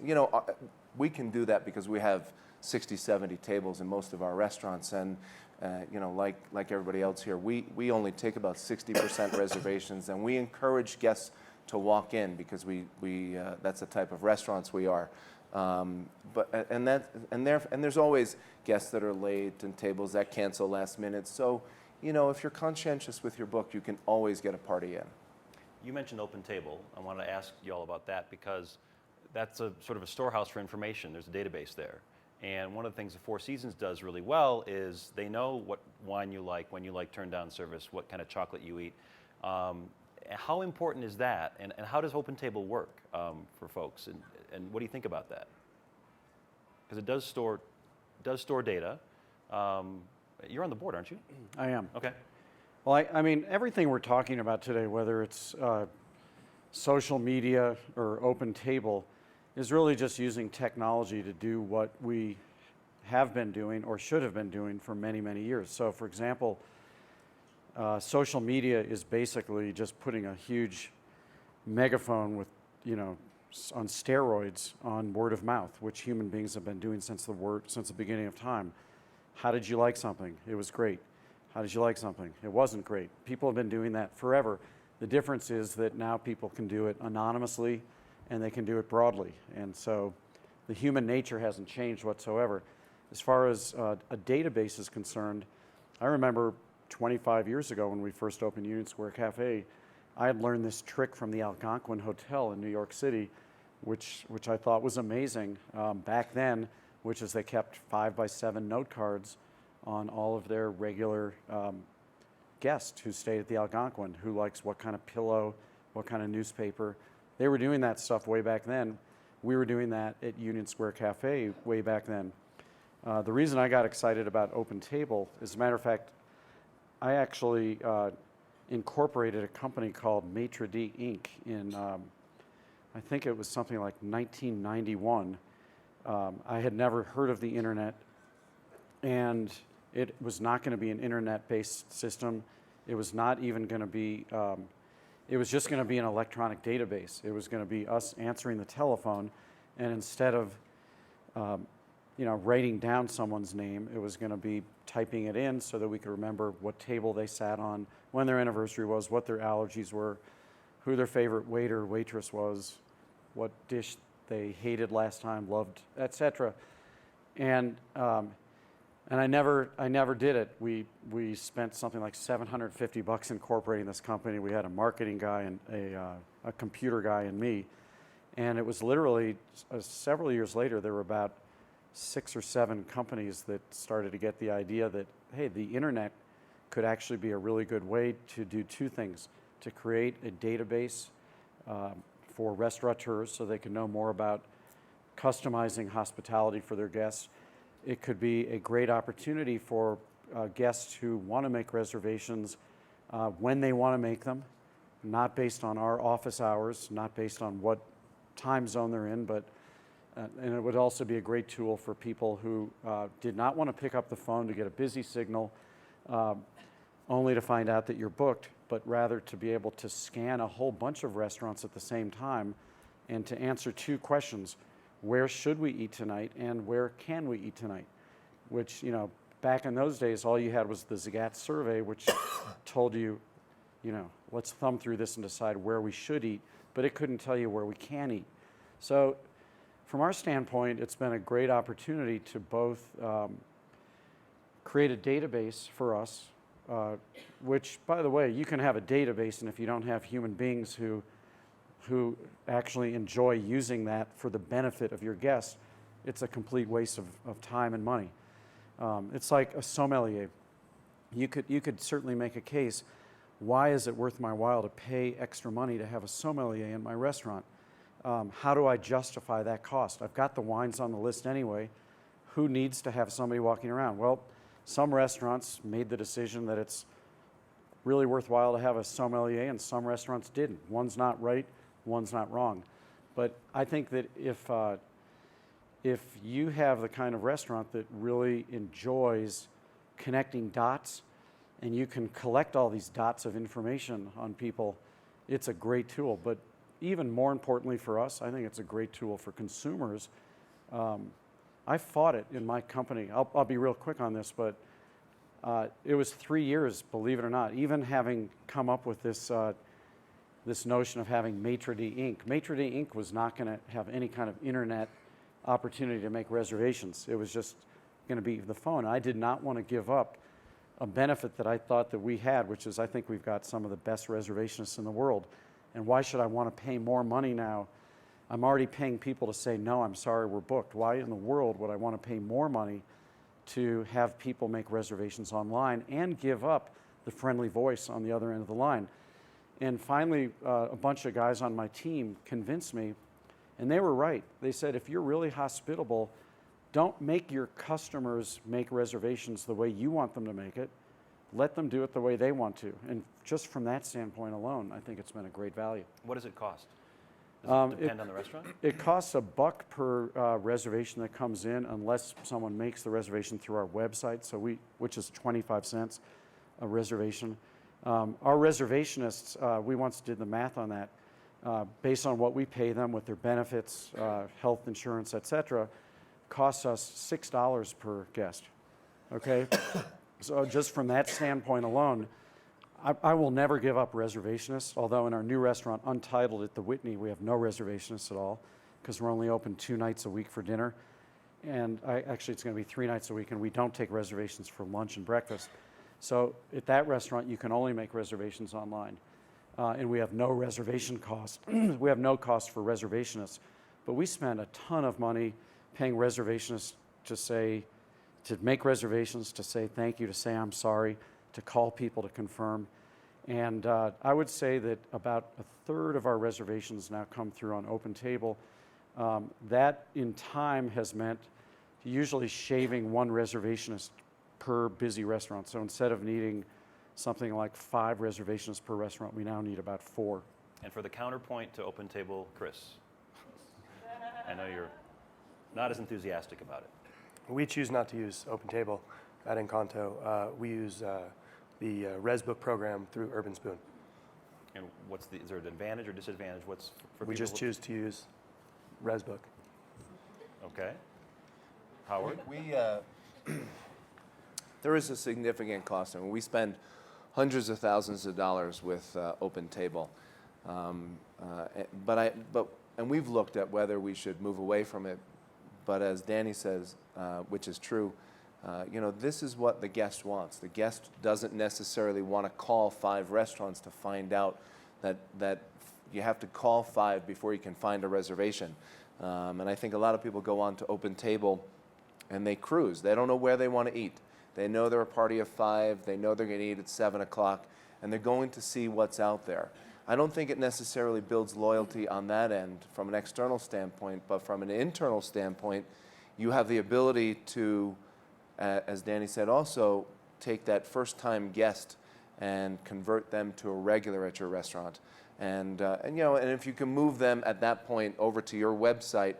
we can do that because we have 60, 70 tables in most of our restaurants, and like everybody else here, we only take about 60% reservations, and we encourage guests to walk in because we that's the type of restaurants we are. And there's always guests that are late and tables that cancel last minute. So, if you're conscientious with your book, you can always get a party in. You mentioned Open Table. I wanted to ask you all about that because that's a sort of a storehouse for information. There's a database there. And one of the things the Four Seasons does really well is they know what wine you like, when you like turn-down service, what kind of chocolate you eat. How important is that, and how does Open Table work for folks, and what do you think about that? Because it does store data. You're on the board, aren't you? I am. Okay. Well, I mean, everything we're talking about today, whether it's social media or Open Table, is really just using technology to do what we have been doing or should have been doing for many, many years. So, for example, social media is basically just putting a huge megaphone with, on steroids on word of mouth, which human beings have been doing since the beginning of time. How did you like something? It was great. How did you like something? It wasn't great. People have been doing that forever. The difference is that now people can do it anonymously and they can do it broadly. And so the human nature hasn't changed whatsoever. As far as a database is concerned, I remember 25 years ago when we first opened Union Square Cafe, I had learned this trick from the Algonquin Hotel in New York City, which I thought was amazing back then, which is they kept 5x7 note cards on all of their regular guests who stayed at the Algonquin, who likes what kind of pillow, what kind of newspaper. They were doing that stuff way back then. We were doing that at Union Square Cafe way back then. The reason I got excited about Open Table, as a matter of fact, I actually incorporated a company called Maitre d' Inc. in, I think it was something like 1991. I had never heard of the internet, and it was not going to be an internet-based system. It was not even going to be, it was just going to be an electronic database. It was going to be us answering the telephone, and instead of writing down someone's name, it was going to be typing it in so that we could remember what table they sat on, when their anniversary was, what their allergies were, who their favorite waiter or waitress was, what dish they hated last time, loved, etc. And I never did it. We spent something like $750 incorporating this company. We had a marketing guy and a computer guy and me, and it was literally several years later. There were about 6 or 7 companies that started to get the idea that, hey, the internet could actually be a really good way to do 2 things: to create a database for restaurateurs so they can know more about customizing hospitality for their guests. It could be a great opportunity for guests who want to make reservations when they want to make them, not based on our office hours, not based on what time zone they're in, but and it would also be a great tool for people who did not want to pick up the phone to get a busy signal only to find out that you're booked, but rather to be able to scan a whole bunch of restaurants at the same time and to answer 2 questions. Where should we eat tonight, and where can we eat tonight? Which, back in those days, all you had was the Zagat survey, which told you, let's thumb through this and decide where we should eat, but it couldn't tell you where we can eat. So from our standpoint, it's been a great opportunity to both create a database for us, which, by the way, you can have a database, and if you don't have human beings who actually enjoy using that for the benefit of your guests, it's a complete waste of time and money. It's like a sommelier. You could certainly make a case, why is it worth my while to pay extra money to have a sommelier in my restaurant? How do I justify that cost? I've got the wines on the list anyway. Who needs to have somebody walking around? Well, some restaurants made the decision that it's really worthwhile to have a sommelier, and some restaurants didn't. One's not right, one's not wrong. But I think that if you have the kind of restaurant that really enjoys connecting dots, and you can collect all these dots of information on people, it's a great tool. But even more importantly for us, I think it's a great tool for consumers. I fought it in my company. I'll be real quick on this, but it was 3 years, believe it or not, even having come up with this this notion of having Maitre d' Inc. Maitre d' Inc. was not going to have any kind of internet opportunity to make reservations. It was just going to be the phone. I did not want to give up a benefit that I thought that we had, which is I think we've got some of the best reservationists in the world. And why should I want to pay more money now? I'm already paying people to say, no, I'm sorry, we're booked. Why in the world would I want to pay more money to have people make reservations online and give up the friendly voice on the other end of the line? And finally, a bunch of guys on my team convinced me, and they were right. They said, if you're really hospitable, don't make your customers make reservations the way you want them to make it. Let them do it the way they want to. And just from that standpoint alone, I think it's been a great value. What does it cost? Does it depend on the restaurant? It costs $1 per reservation that comes in, unless someone makes the reservation through our website, which is 25 cents a reservation. Our reservationists, we once did the math on that, based on what we pay them with their benefits, health insurance, etc., costs us $6 per guest. Okay, So just from that standpoint alone, I will never give up reservationists, although in our new restaurant, Untitled at the Whitney, we have no reservationists at all because we're only open 2 nights a week for dinner. And actually, it's going to be 3 nights a week, and we don't take reservations for lunch and breakfast. So at that restaurant, you can only make reservations online. And we have no reservation cost. We have no cost for reservationists. But we spend a ton of money paying reservationists to make reservations, to say thank you, to say I'm sorry, to call people to confirm. And I would say that about a third of our reservations now come through on OpenTable. That in time has meant usually shaving 1 reservationist per busy restaurant. So instead of needing something like 5 reservationists per restaurant, we now need about 4. And for the counterpoint to OpenTable, Chris, I know you're not as enthusiastic about it. We choose not to use OpenTable at Encanto. We use the ResBook program through Urban Spoon. And is there an advantage or disadvantage? What's for We people just choose to use ResBook. Okay. Howard? There is a significant cost. I mean, we spend hundreds of thousands of dollars with OpenTable, and we've looked at whether we should move away from it. But as Danny says, which is true, this is what the guest wants. The guest doesn't necessarily want to call 5 restaurants to find out that you have to call 5 before you can find a reservation. And I think a lot of people go on to OpenTable and they cruise. They don't know where they want to eat. They know they're a party of 5. They know they're going to eat at 7 o'clock, and they're going to see what's out there. I don't think it necessarily builds loyalty on that end from an external standpoint, but from an internal standpoint, you have the ability to, as Danny said also, take that first-time guest and convert them to a regular at your restaurant. And if you can move them at that point over to your website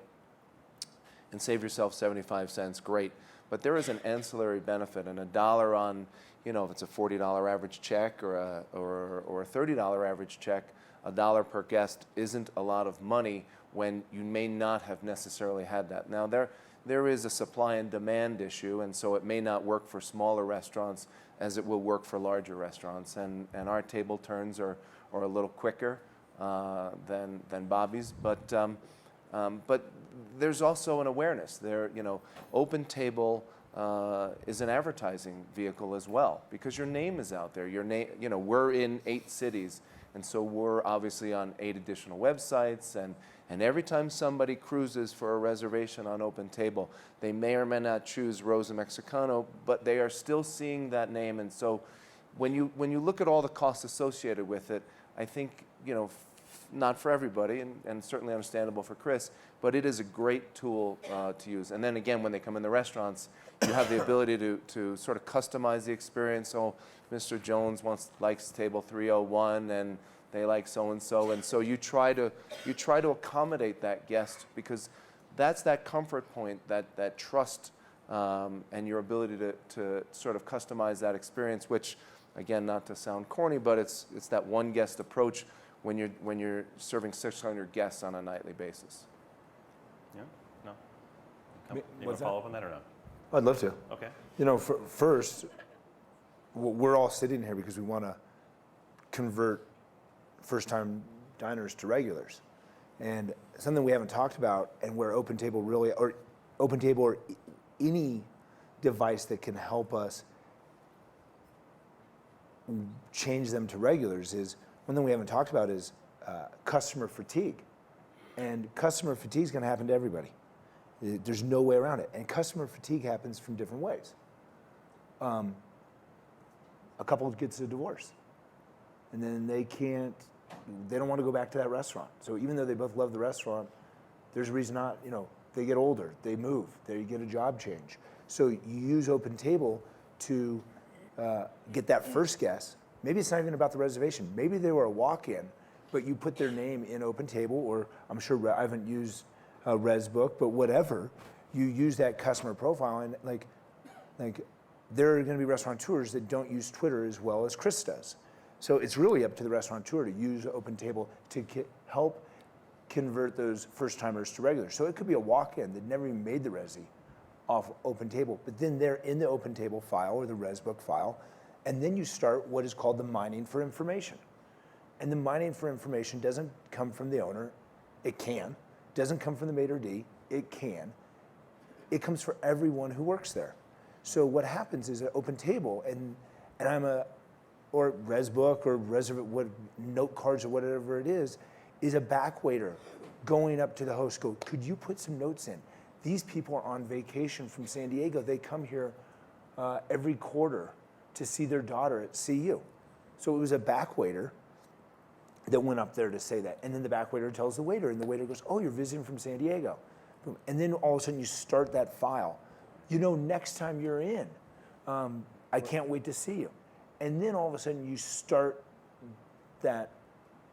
and save yourself 75 cents, great. But there is an ancillary benefit, and $1 on, if it's a $40 average check or a $30 average check, $1 per guest isn't a lot of money when you may not have necessarily had that. Now there is a supply and demand issue, and so it may not work for smaller restaurants as it will work for larger restaurants. And our table turns are a little quicker than Bobby's, but there's also an awareness there. OpenTable is an advertising vehicle as well because your name is out there. Your name, we're in 8 cities, and so we're obviously on 8 additional websites. And every time somebody cruises for a reservation on OpenTable, they may or may not choose Rosa Mexicano, but they are still seeing that name. And so, when you look at all the costs associated with it, I think not for everybody, and certainly understandable for Chris, but it is a great tool to use. And then again, when they come in the restaurants, you have the ability to sort of customize the experience. So Mr. Jones likes table 301, and they like so-and-so. And so you try to accommodate that guest because that's that comfort point, that trust, and your ability to sort of customize that experience, which, again, not to sound corny, but it's that one guest approach when you're serving 600 guests on a nightly basis. Yeah? No? You want what's to that? follow up on that or not? I'd love to. Okay. First, we're all sitting here because we want to convert first-time diners to regulars. And something we haven't talked about, and where OpenTable or any device that can help us change them to regulars is, one thing we haven't talked about is customer fatigue. And customer fatigue is going to happen to everybody. There's no way around it. And customer fatigue happens from different ways. A couple gets a divorce, and then they don't want to go back to that restaurant. So even though they both love the restaurant, there's a reason not, they get older, they move, they get a job change. So you use OpenTable to get that first guest. Maybe it's not even about the reservation. Maybe they were a walk-in, but you put their name in OpenTable, or I'm sure I haven't used ResBook, but whatever. You use that customer profile, and like there are going to be restaurateurs that don't use Twitter as well as Chris does. So it's really up to the restaurateur to use OpenTable to help convert those first-timers to regulars. So it could be a walk-in that never even made the resi off OpenTable, but then they're in the OpenTable file or the ResBook file, and then you start what is called the mining for information. And the mining for information doesn't come from the owner. It can. Doesn't come from the maitre d'. It can. It comes for everyone who works there. So what happens is at OpenTable, and I'm or ResBook or note cards or whatever it is a back waiter going up to the host, go, could you put some notes in? These people are on vacation from San Diego. They come here every quarter to see their daughter at CU. So it was a back waiter that went up there to say that. And then the back waiter tells the waiter, and the waiter goes, oh, you're visiting from San Diego. Boom. And then all of a sudden you start that file. You know, next time you're in, I can't wait to see you. And then all of a sudden you start that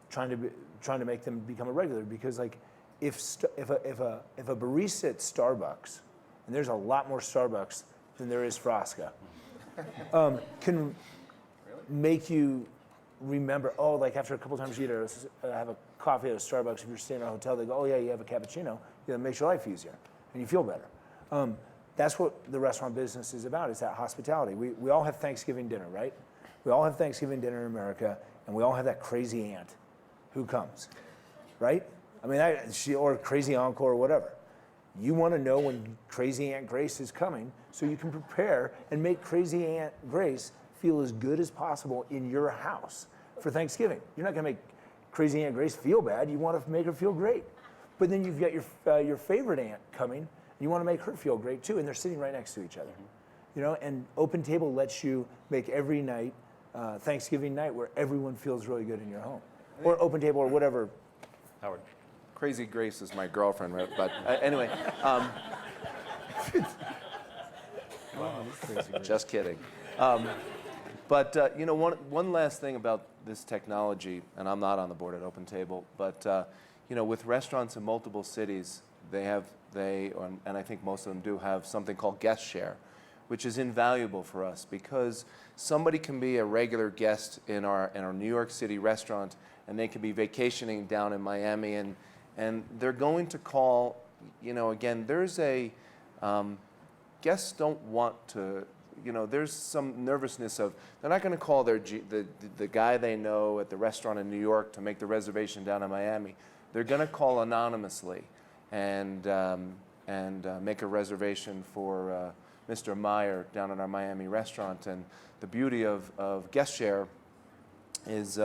trying to make them become a regular, because like if a barista at Starbucks, and there's a lot more Starbucks than there is Frasca, can make you remember, oh, like after a couple times you have a coffee at a Starbucks, if you're staying in a hotel, they go, oh yeah, you have a cappuccino, it makes your life easier and you feel better. That's what the restaurant business is about, is that hospitality. We all have Thanksgiving dinner, right? We all have Thanksgiving dinner in America, and we all have that crazy aunt who comes, right? I mean, or crazy uncle or whatever. You want to know when crazy Aunt Grace is coming so you can prepare and make crazy Aunt Grace feel as good as possible in your house for Thanksgiving. You're not going to make crazy Aunt Grace feel bad. You want to make her feel great. But then you've got your favorite aunt coming, and you want to make her feel great too, and they're sitting right next to each other. You know, and OpenTable lets you make every night Thanksgiving night where everyone feels really good in your home, or OpenTable or whatever. Howard. Crazy Grace is my girlfriend, right? But anyway, just kidding. But you know, one last thing about this technology, and I'm not on the board at OpenTable, but you know, with restaurants in multiple cities, and I think most of them do have something called guest share, which is invaluable for us, because somebody can be a regular guest in our New York City restaurant, and they can be vacationing down in Miami, and they're going to call, you know, again, there's guests don't want to, you know, there's some nervousness of, they're not going to call the guy they know at the restaurant in New York to make the reservation down in Miami. They're going to call anonymously and make a reservation for Mr. Meyer down in our Miami restaurant. And the beauty of guest share is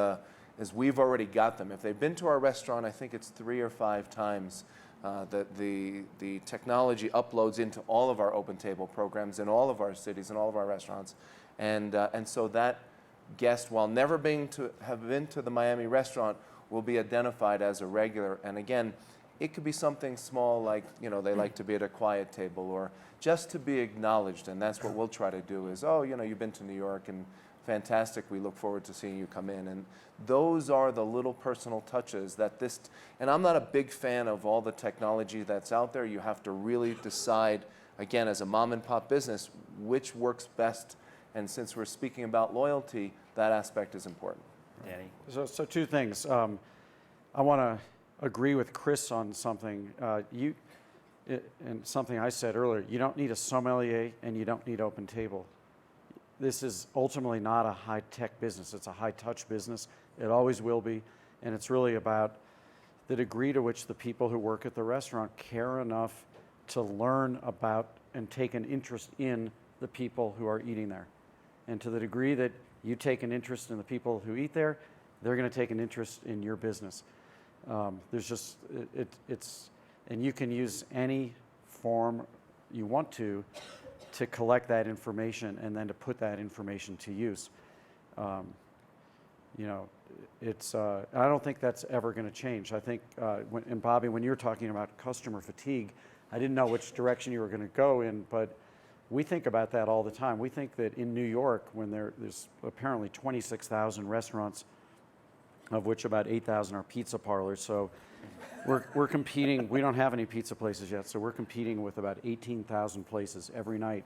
we've already got them. If they've been to our restaurant, I think it's 3 or 5 times, the technology uploads into all of our OpenTable programs in all of our cities and all of our restaurants. And so that guest, while never have been to the Miami restaurant, will be identified as a regular. And again, it could be something small like, you know, they like to be at a quiet table, or just to be acknowledged. And that's what we'll try to do is, oh, you know, you've been to New York, and fantastic, we look forward to seeing you come in. And those are the little personal touches that and I'm not a big fan of all the technology that's out there. You have to really decide, again, as a mom and pop business, which works best. And since we're speaking about loyalty, that aspect is important. Danny. So 2 things. I want to agree with Chris on something. And something I said earlier, you don't need a sommelier and you don't need OpenTable. This is ultimately not a high-tech business. It's a high-touch business. It always will be. And it's really about the degree to which the people who work at the restaurant care enough to learn about and take an interest in the people who are eating there. And to the degree that you take an interest in the people who eat there, they're going to take an interest in your business. There's just, and you can use any form you want to collect that information and then to put that information to use. You know, I don't think that's ever going to change. I think, and Bobby, when you're talking about customer fatigue, I didn't know which direction you were going to go in, but we think about that all the time. We think that in New York, when there's apparently 26,000 restaurants, of which about 8,000 are pizza parlors. So we're competing. We don't have any pizza places yet, so we're competing with about 18,000 places every night.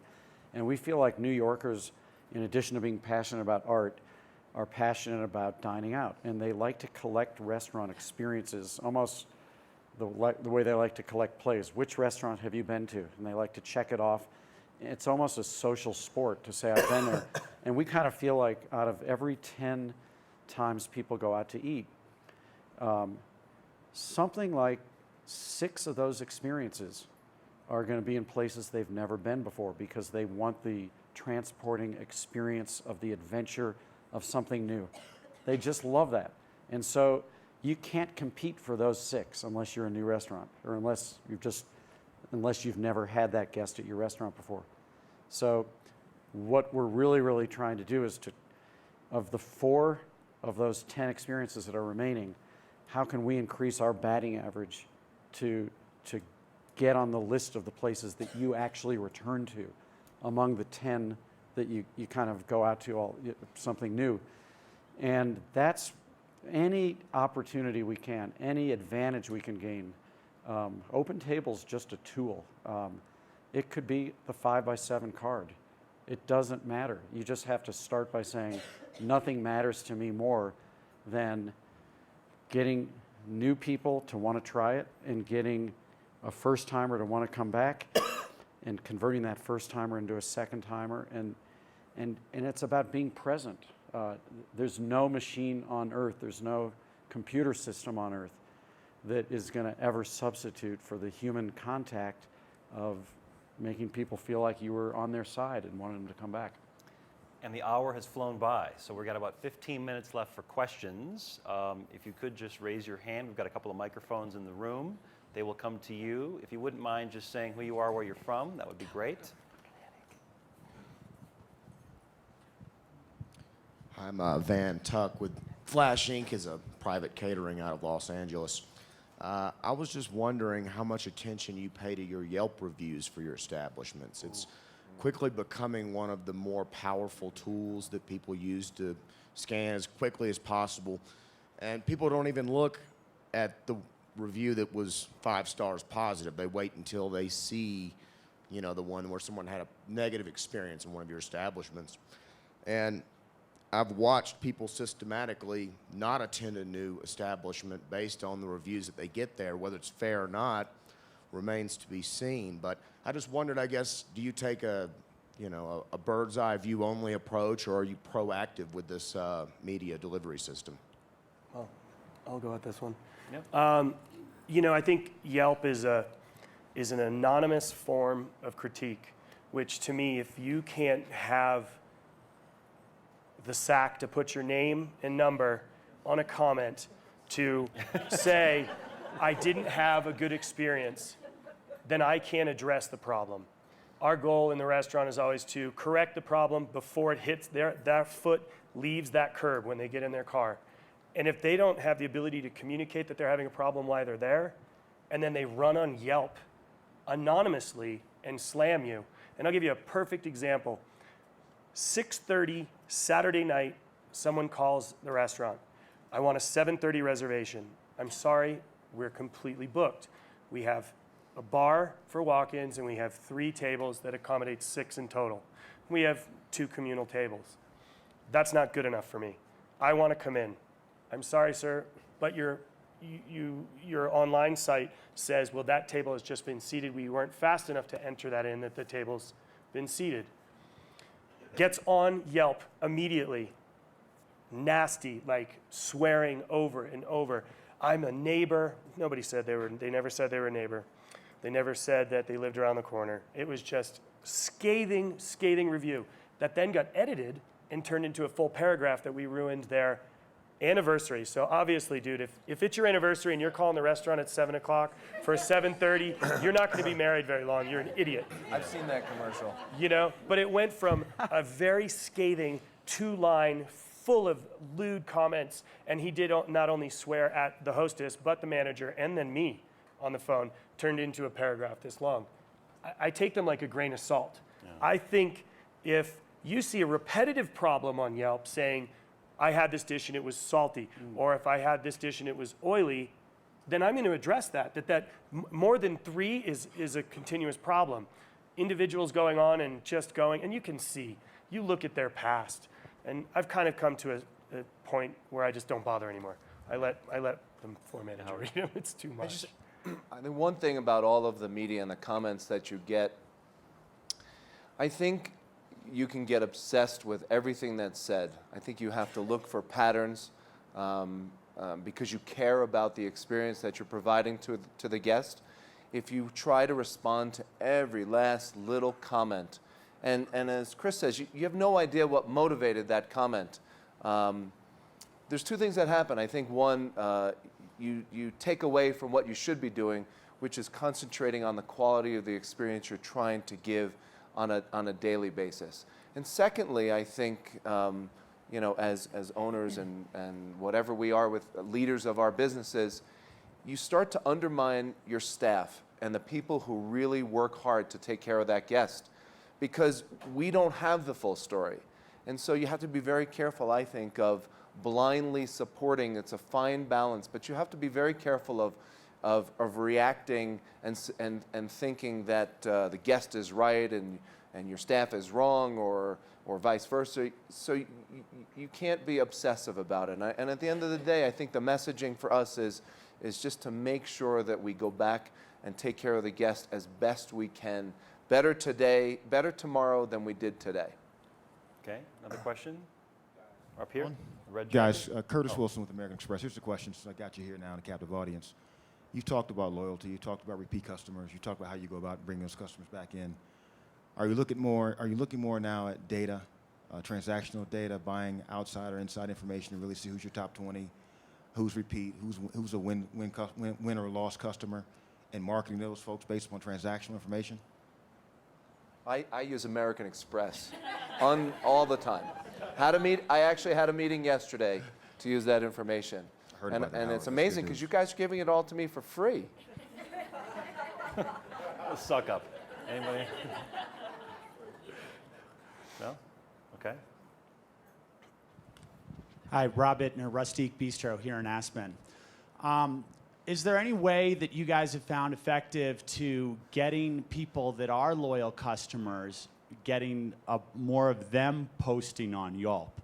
And we feel like New Yorkers, in addition to being passionate about art, are passionate about dining out. And they like to collect restaurant experiences, almost the way they like to collect plays. Which restaurant have you been to? And they like to check it off. It's almost a social sport to say, I've been there. And we kind of feel like out of every 10 times people go out to eat, something like 6 of those experiences are going to be in places they've never been before because they want the transporting experience of the adventure of something new. They just love that. And so you can't compete for those 6 unless you're a new restaurant or unless you've never had that guest at your restaurant before. So what we're really, really trying to do is of the 4 of those 10 experiences that are remaining, how can we increase our batting average to get on the list of the places that you actually return to among the 10 that you kind of go out to something new. And that's any opportunity we can, any advantage we can gain. Open table's just a tool. It could be the 5x7 card. It doesn't matter. You just have to start by saying, nothing matters to me more than getting new people to want to try it and getting a first timer to want to come back and converting that first timer into a second timer. And it's about being present. There's no machine on earth, there's no computer system on earth that is going to ever substitute for the human contact of making people feel like you were on their side and wanted them to come back. And the hour has flown by, so we've got about 15 minutes left for questions. If you could just raise your hand. We've got a couple of microphones in the room. They will come to you. If you wouldn't mind just saying who you are, where you're from, that would be great. I'm Van Tuck with Flash Inc. is a private catering out of Los Angeles. I was just wondering how much attention you pay to your Yelp reviews for your establishments. It's quickly becoming one of the more powerful tools that people use to scan as quickly as possible. And people don't even look at the review that was 5 stars positive. They wait until they see, the one where someone had a negative experience in one of your establishments. And I've watched people systematically not attend a new establishment based on the reviews that they get there. Whether it's fair or not remains to be seen. But I just wondered, I guess, do you take a bird's eye view only approach, or are you proactive with this media delivery system? Well, I'll go at this one. Yep. I think Yelp is an anonymous form of critique, which to me, if you can't have the sack to put your name and number on a comment to say, I didn't have a good experience, then I can't address the problem. Our goal in the restaurant is always to correct the problem before it hits their foot leaves that curb when they get in their car. And if they don't have the ability to communicate that they're having a problem while they're there, and then they run on Yelp anonymously and slam you. And I'll give you a perfect example. 6:30 Saturday night, someone calls the restaurant. I want a 7:30 reservation. I'm sorry, we're completely booked. We have a bar for walk-ins, and we have 3 tables that accommodate 6 in total. We have 2 communal tables. That's not good enough for me. I want to come in. I'm sorry, sir, but your online site says, well, that table has just been seated. We weren't fast enough to enter that in, that the table's been seated. Gets on Yelp immediately. Nasty, like swearing over and over. I'm a neighbor. Nobody said they never said they were a neighbor. They never said that they lived around the corner. It was just scathing review that then got edited and turned into a full paragraph that we ruined their anniversary. So obviously, dude, if it's your anniversary and you're calling the restaurant at 7 o'clock for 7:30, you're not going to be married very long. You're an idiot. I've seen that commercial. But it went from a very scathing 2-line full of lewd comments, and he did not only swear at the hostess, but the manager, and then me on the phone, turned into a paragraph this long. I take them like a grain of salt. Yeah. I think if you see a repetitive problem on Yelp saying, I had this dish and it was salty, or if I had this dish and it was oily, then I'm going to address that more than 3 is a continuous problem. Individuals going on and just going, and you can see, you look at their past, and I've kind of come to a point where I just don't bother anymore. I let them format it. It's too much. I think one thing about all of the media and the comments that you get, I think you can get obsessed with everything that's said. I think you have to look for patterns because you care about the experience that you're providing to the guest. If you try to respond to every last little comment, and as Chris says, you have no idea what motivated that comment. There's two things that happen. I think one, you take away from what you should be doing, which is concentrating on the quality of the experience you're trying to give on a daily basis. And secondly, I think, as owners and whatever we are with leaders of our businesses, you start to undermine your staff and the people who really work hard to take care of that guest, because we don't have the full story. And so you have to be very careful, I think, of blindly supporting. It's a fine balance, but you have to be very careful of reacting and thinking that the guest is right and your staff is wrong, or vice versa. So you can't be obsessive about it. And at the end of the day, I think the messaging for us is just to make sure that we go back and take care of the guest as best we can. Better today, better tomorrow than we did today. Okay, another question? Up here? Red Guys, jacket. Curtis Wilson with American Express. Here's the question, since I got you here now in a captive audience. You've talked about loyalty. You talked about repeat customers. You talked about how you go about bringing those customers back in. Are you looking more now at data, transactional data, buying outside or inside information to really see who's your top 20, who's repeat, who's a win or loss customer, and marketing those folks based upon transactional information? I use American Express all the time. I actually had a meeting yesterday to use that information. I heard about that, and Howard. it's amazing because you guys are giving it all to me for free. Suck up. Anybody? No? Okay. Hi, Rob Ittner, Rustique Bistro here in Aspen. Is there any way that you guys have found effective to getting people that are loyal customers, getting more of them posting on Yelp,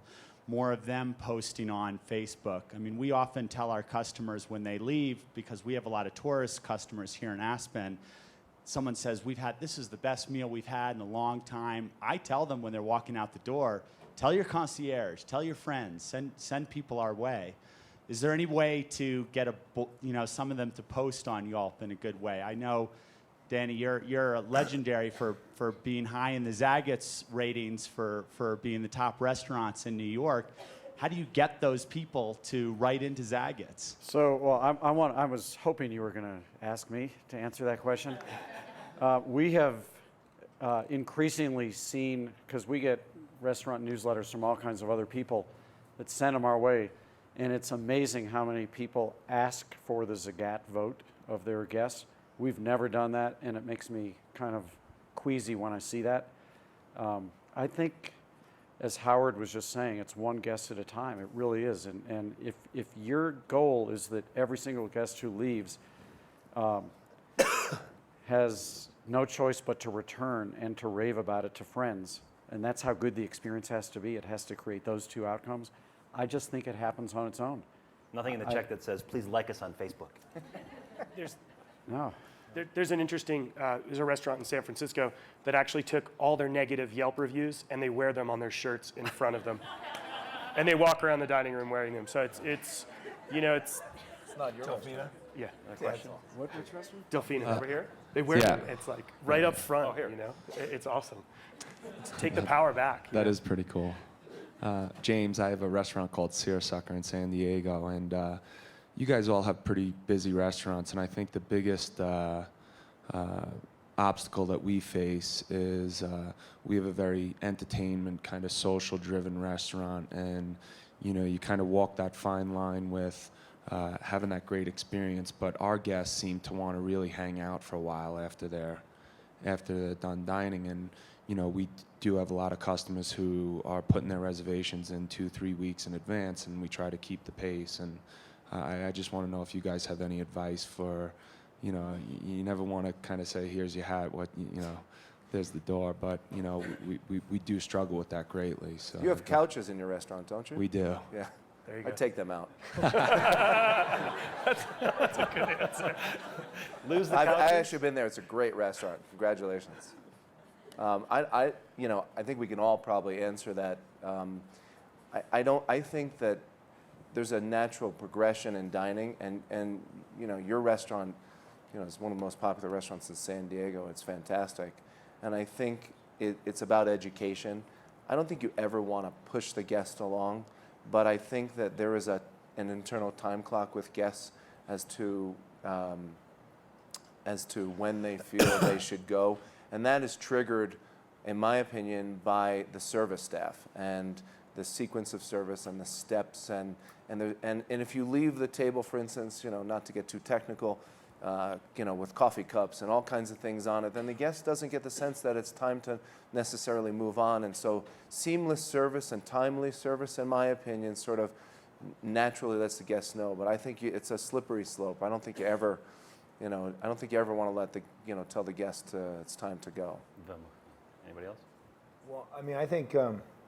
more of them posting on Facebook? I mean, we often tell our customers when they leave, because we have a lot of tourist customers here in Aspen, someone says, this is the best meal we've had in a long time. I tell them when they're walking out the door, tell your concierge, tell your friends, send people our way. Is there any way to get some of them to post on Yelp in a good way? I know, Danny, you're legendary for being high in the Zagat's ratings for being the top restaurants in New York. How do you get those people to write into Zagat's? So, well, I was hoping you were going to ask me to answer that question. We have increasingly seen, because we get restaurant newsletters from all kinds of other people that send them our way, and it's amazing how many people ask for the Zagat vote of their guests. We've never done that, and it makes me kind of queasy when I see that. I think, as Howard was just saying, it's one guest at a time. It really is. And if your goal is that every single guest who leaves has no choice but to return and to rave about it to friends, and that's how good the experience has to be, it has to create those two outcomes, I just think it happens on its own. Nothing in the check that says, please like us on Facebook. There's an interesting, there's a restaurant in San Francisco that actually took all their negative Yelp reviews and they wear them on their shirts in front of them. And they walk around the dining room wearing them. So it's not your Delfina? Yeah. Question? Which restaurant? Delfina over here. They wear them. It's like right up front, It's awesome. Take the power back. That is pretty cool. James, I have a restaurant called Seersucker in San Diego, and you guys all have pretty busy restaurants, and I think the biggest obstacle that we face is we have a very entertainment kind of social driven restaurant, and you kind of walk that fine line with having that great experience, but our guests seem to want to really hang out for a while after they're done dining, and we do have a lot of customers who are putting their reservations in 2-3 weeks in advance, and we try to keep the pace. And I just want to know if you guys have any advice for, you never want to kind of say, here's your hat, there's the door, but we do struggle with that greatly. So You have couches in your restaurant, don't you? we do. Yeah. There you go. I'd take them out. That's a good answer. Lose the I've couches? actually been there. It's a great restaurant. Congratulations. I think we can all probably answer that. I think that there's a natural progression in dining, and your restaurant, is one of the most popular restaurants in San Diego. It's fantastic, and I think it's about education. I don't think you ever want to push the guest along, but I think that there is an internal time clock with guests as to when they feel they should go, and that is triggered, in my opinion, by the service staff and the sequence of service and the steps and if you leave the table, for instance, not to get too technical, with coffee cups and all kinds of things on it, then the guest doesn't get the sense that it's time to necessarily move on. And so seamless service and timely service, in my opinion, sort of naturally lets the guest know. But I think it's a slippery slope. I don't think you ever, want to let tell the guest it's time to go. Anybody else? Well, I mean, I think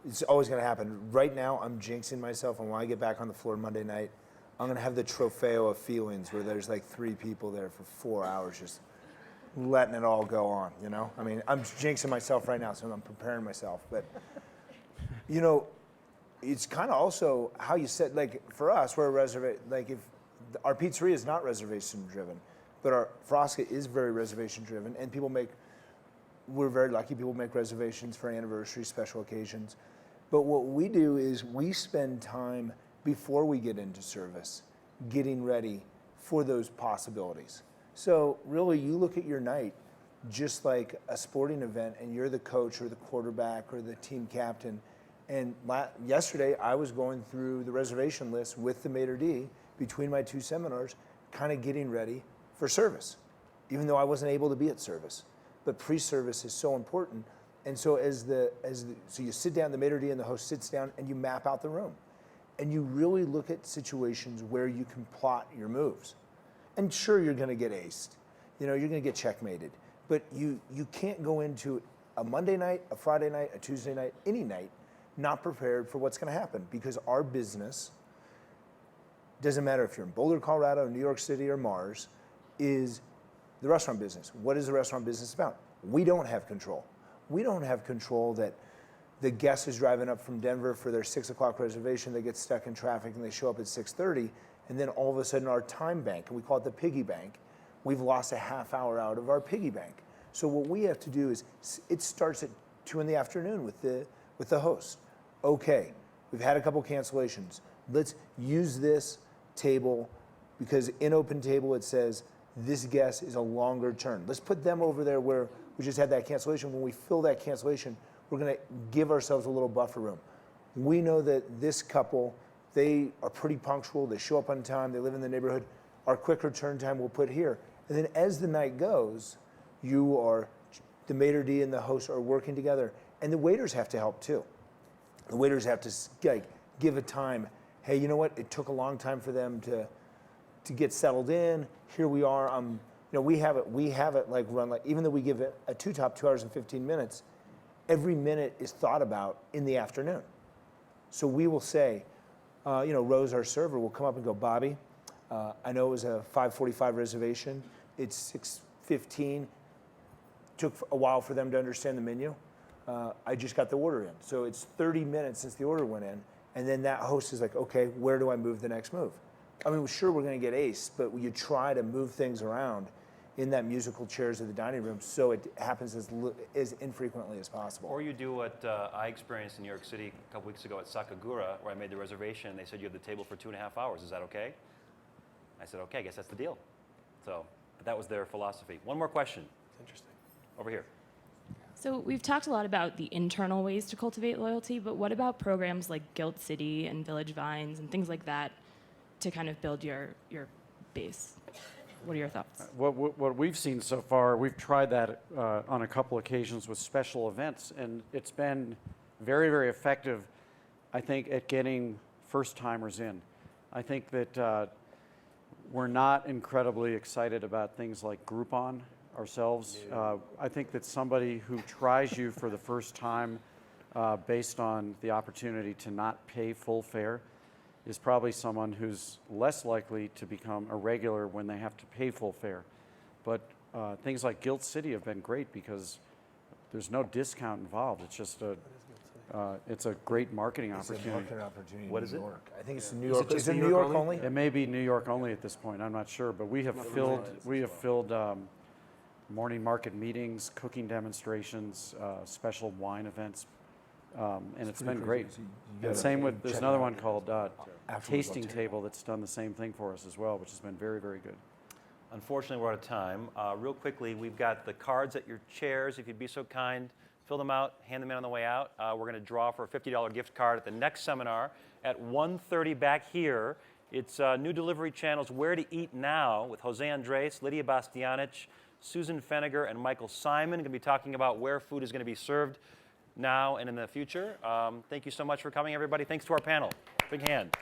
it's always going to happen. Right now, I'm jinxing myself, and when I get back on the floor Monday night, I'm going to have the trofeo of feelings where there's like 3 people there for 4 hours just letting it all go on, I mean, I'm jinxing myself right now, so I'm preparing myself. But, it's kind of also how you said, like, for us, we're a reservation, like, if our pizzeria is not reservation driven, but our Frosca is very reservation driven, and we're very lucky, people make reservations for anniversaries, special occasions. But what we do is we spend time before we get into service, getting ready for those possibilities. So really, you look at your night just like a sporting event, and you're the coach or the quarterback or the team captain. And yesterday, I was going through the reservation list with the maitre d' between my 2 seminars, kind of getting ready for service, even though I wasn't able to be at service. But pre-service is so important. And so so you sit down, the maitre d' and the host sits down, and you map out the room. And you really look at situations where you can plot your moves. And sure, you're going to get aced. You're going to get checkmated. But you can't go into a Monday night, a Friday night, a Tuesday night, any night, not prepared for what's going to happen. Because our business, doesn't matter if you're in Boulder, Colorado, New York City, or Mars, is the restaurant business. What is the restaurant business about? We don't have control. We don't have control that the guest is driving up from Denver for their 6 o'clock reservation, they get stuck in traffic and they show up at 6:30, and then all of a sudden our time bank, and we call it the piggy bank, we've lost a half hour out of our piggy bank. So what we have to do is, it starts at 2 in the afternoon with the host. Okay, we've had a couple cancellations. Let's use this table, because in open table it says, this guest is a longer turn. Let's put them over there where we just had that cancellation. When we fill that cancellation, we're going to give ourselves a little buffer room. We know that this couple, they are pretty punctual. They show up on time. They live in the neighborhood. Our quick return time we'll put here. And then as the night goes, the maitre d' and the host are working together. And the waiters have to help too. The waiters have to give a time. Hey, you know what? It took a long time for them to get settled in. Here we are. We have it like run like, even though we give it a 2-top 2 hours and 15 minutes, every minute is thought about in the afternoon. So we will say, Rose, our server, will come up and go, Bobby, I know it was a 5:45 reservation. It's 6:15. Took a while for them to understand the menu. I just got the order in. So it's 30 minutes since the order went in. And then that host is like, okay, where do I move the next move? I mean, sure, we're going to get aced, but you try to move things around in that musical chairs of the dining room so it happens as infrequently as possible. Or you do what I experienced in New York City a couple weeks ago at Sakagura, where I made the reservation, and they said you have the table for 2.5 hours. Is that okay? I said, okay, I guess that's the deal. So, but that was their philosophy. One more question. Interesting. Over here. So we've talked a lot about the internal ways to cultivate loyalty, but what about programs like Guilt City and Village Vines and things like that to kind of build your base? What are your thoughts? What we've seen so far, we've tried that on a couple occasions with special events, and it's been very, very effective, I think, at getting first-timers in. I think that we're not incredibly excited about things like Groupon ourselves. I think that somebody who tries you for the first time based on the opportunity to not pay full fare is probably someone who's less likely to become a regular when they have to pay full fare. But things like Guild City have been great because there's no discount involved. It's just it's a great marketing It's a opportunity. market opportunity What in is New it? York. I think it's in Is New it York. just Is it New New York York only? only? It may be New York only at this point. I'm not sure, but we have filled morning market meetings, cooking demonstrations, special wine events, and it's been great. And same with there's another one called Tasting Table that's done the same thing for us as well, which has been very, very good. Unfortunately, we're out of time. Real quickly, we've got the cards at your chairs. If you'd be so kind, fill them out, hand them in on the way out. We're going to draw for a $50 gift card at the next seminar at 1:30 back here. It's New Delivery Channel's Where to Eat Now with Jose Andres, Lydia Bastianich, Susan Feniger, and Michael Simon. Going to be talking about where food is going to be served now and in the future. Thank you so much for coming, everybody. Thanks to our panel. Big hand.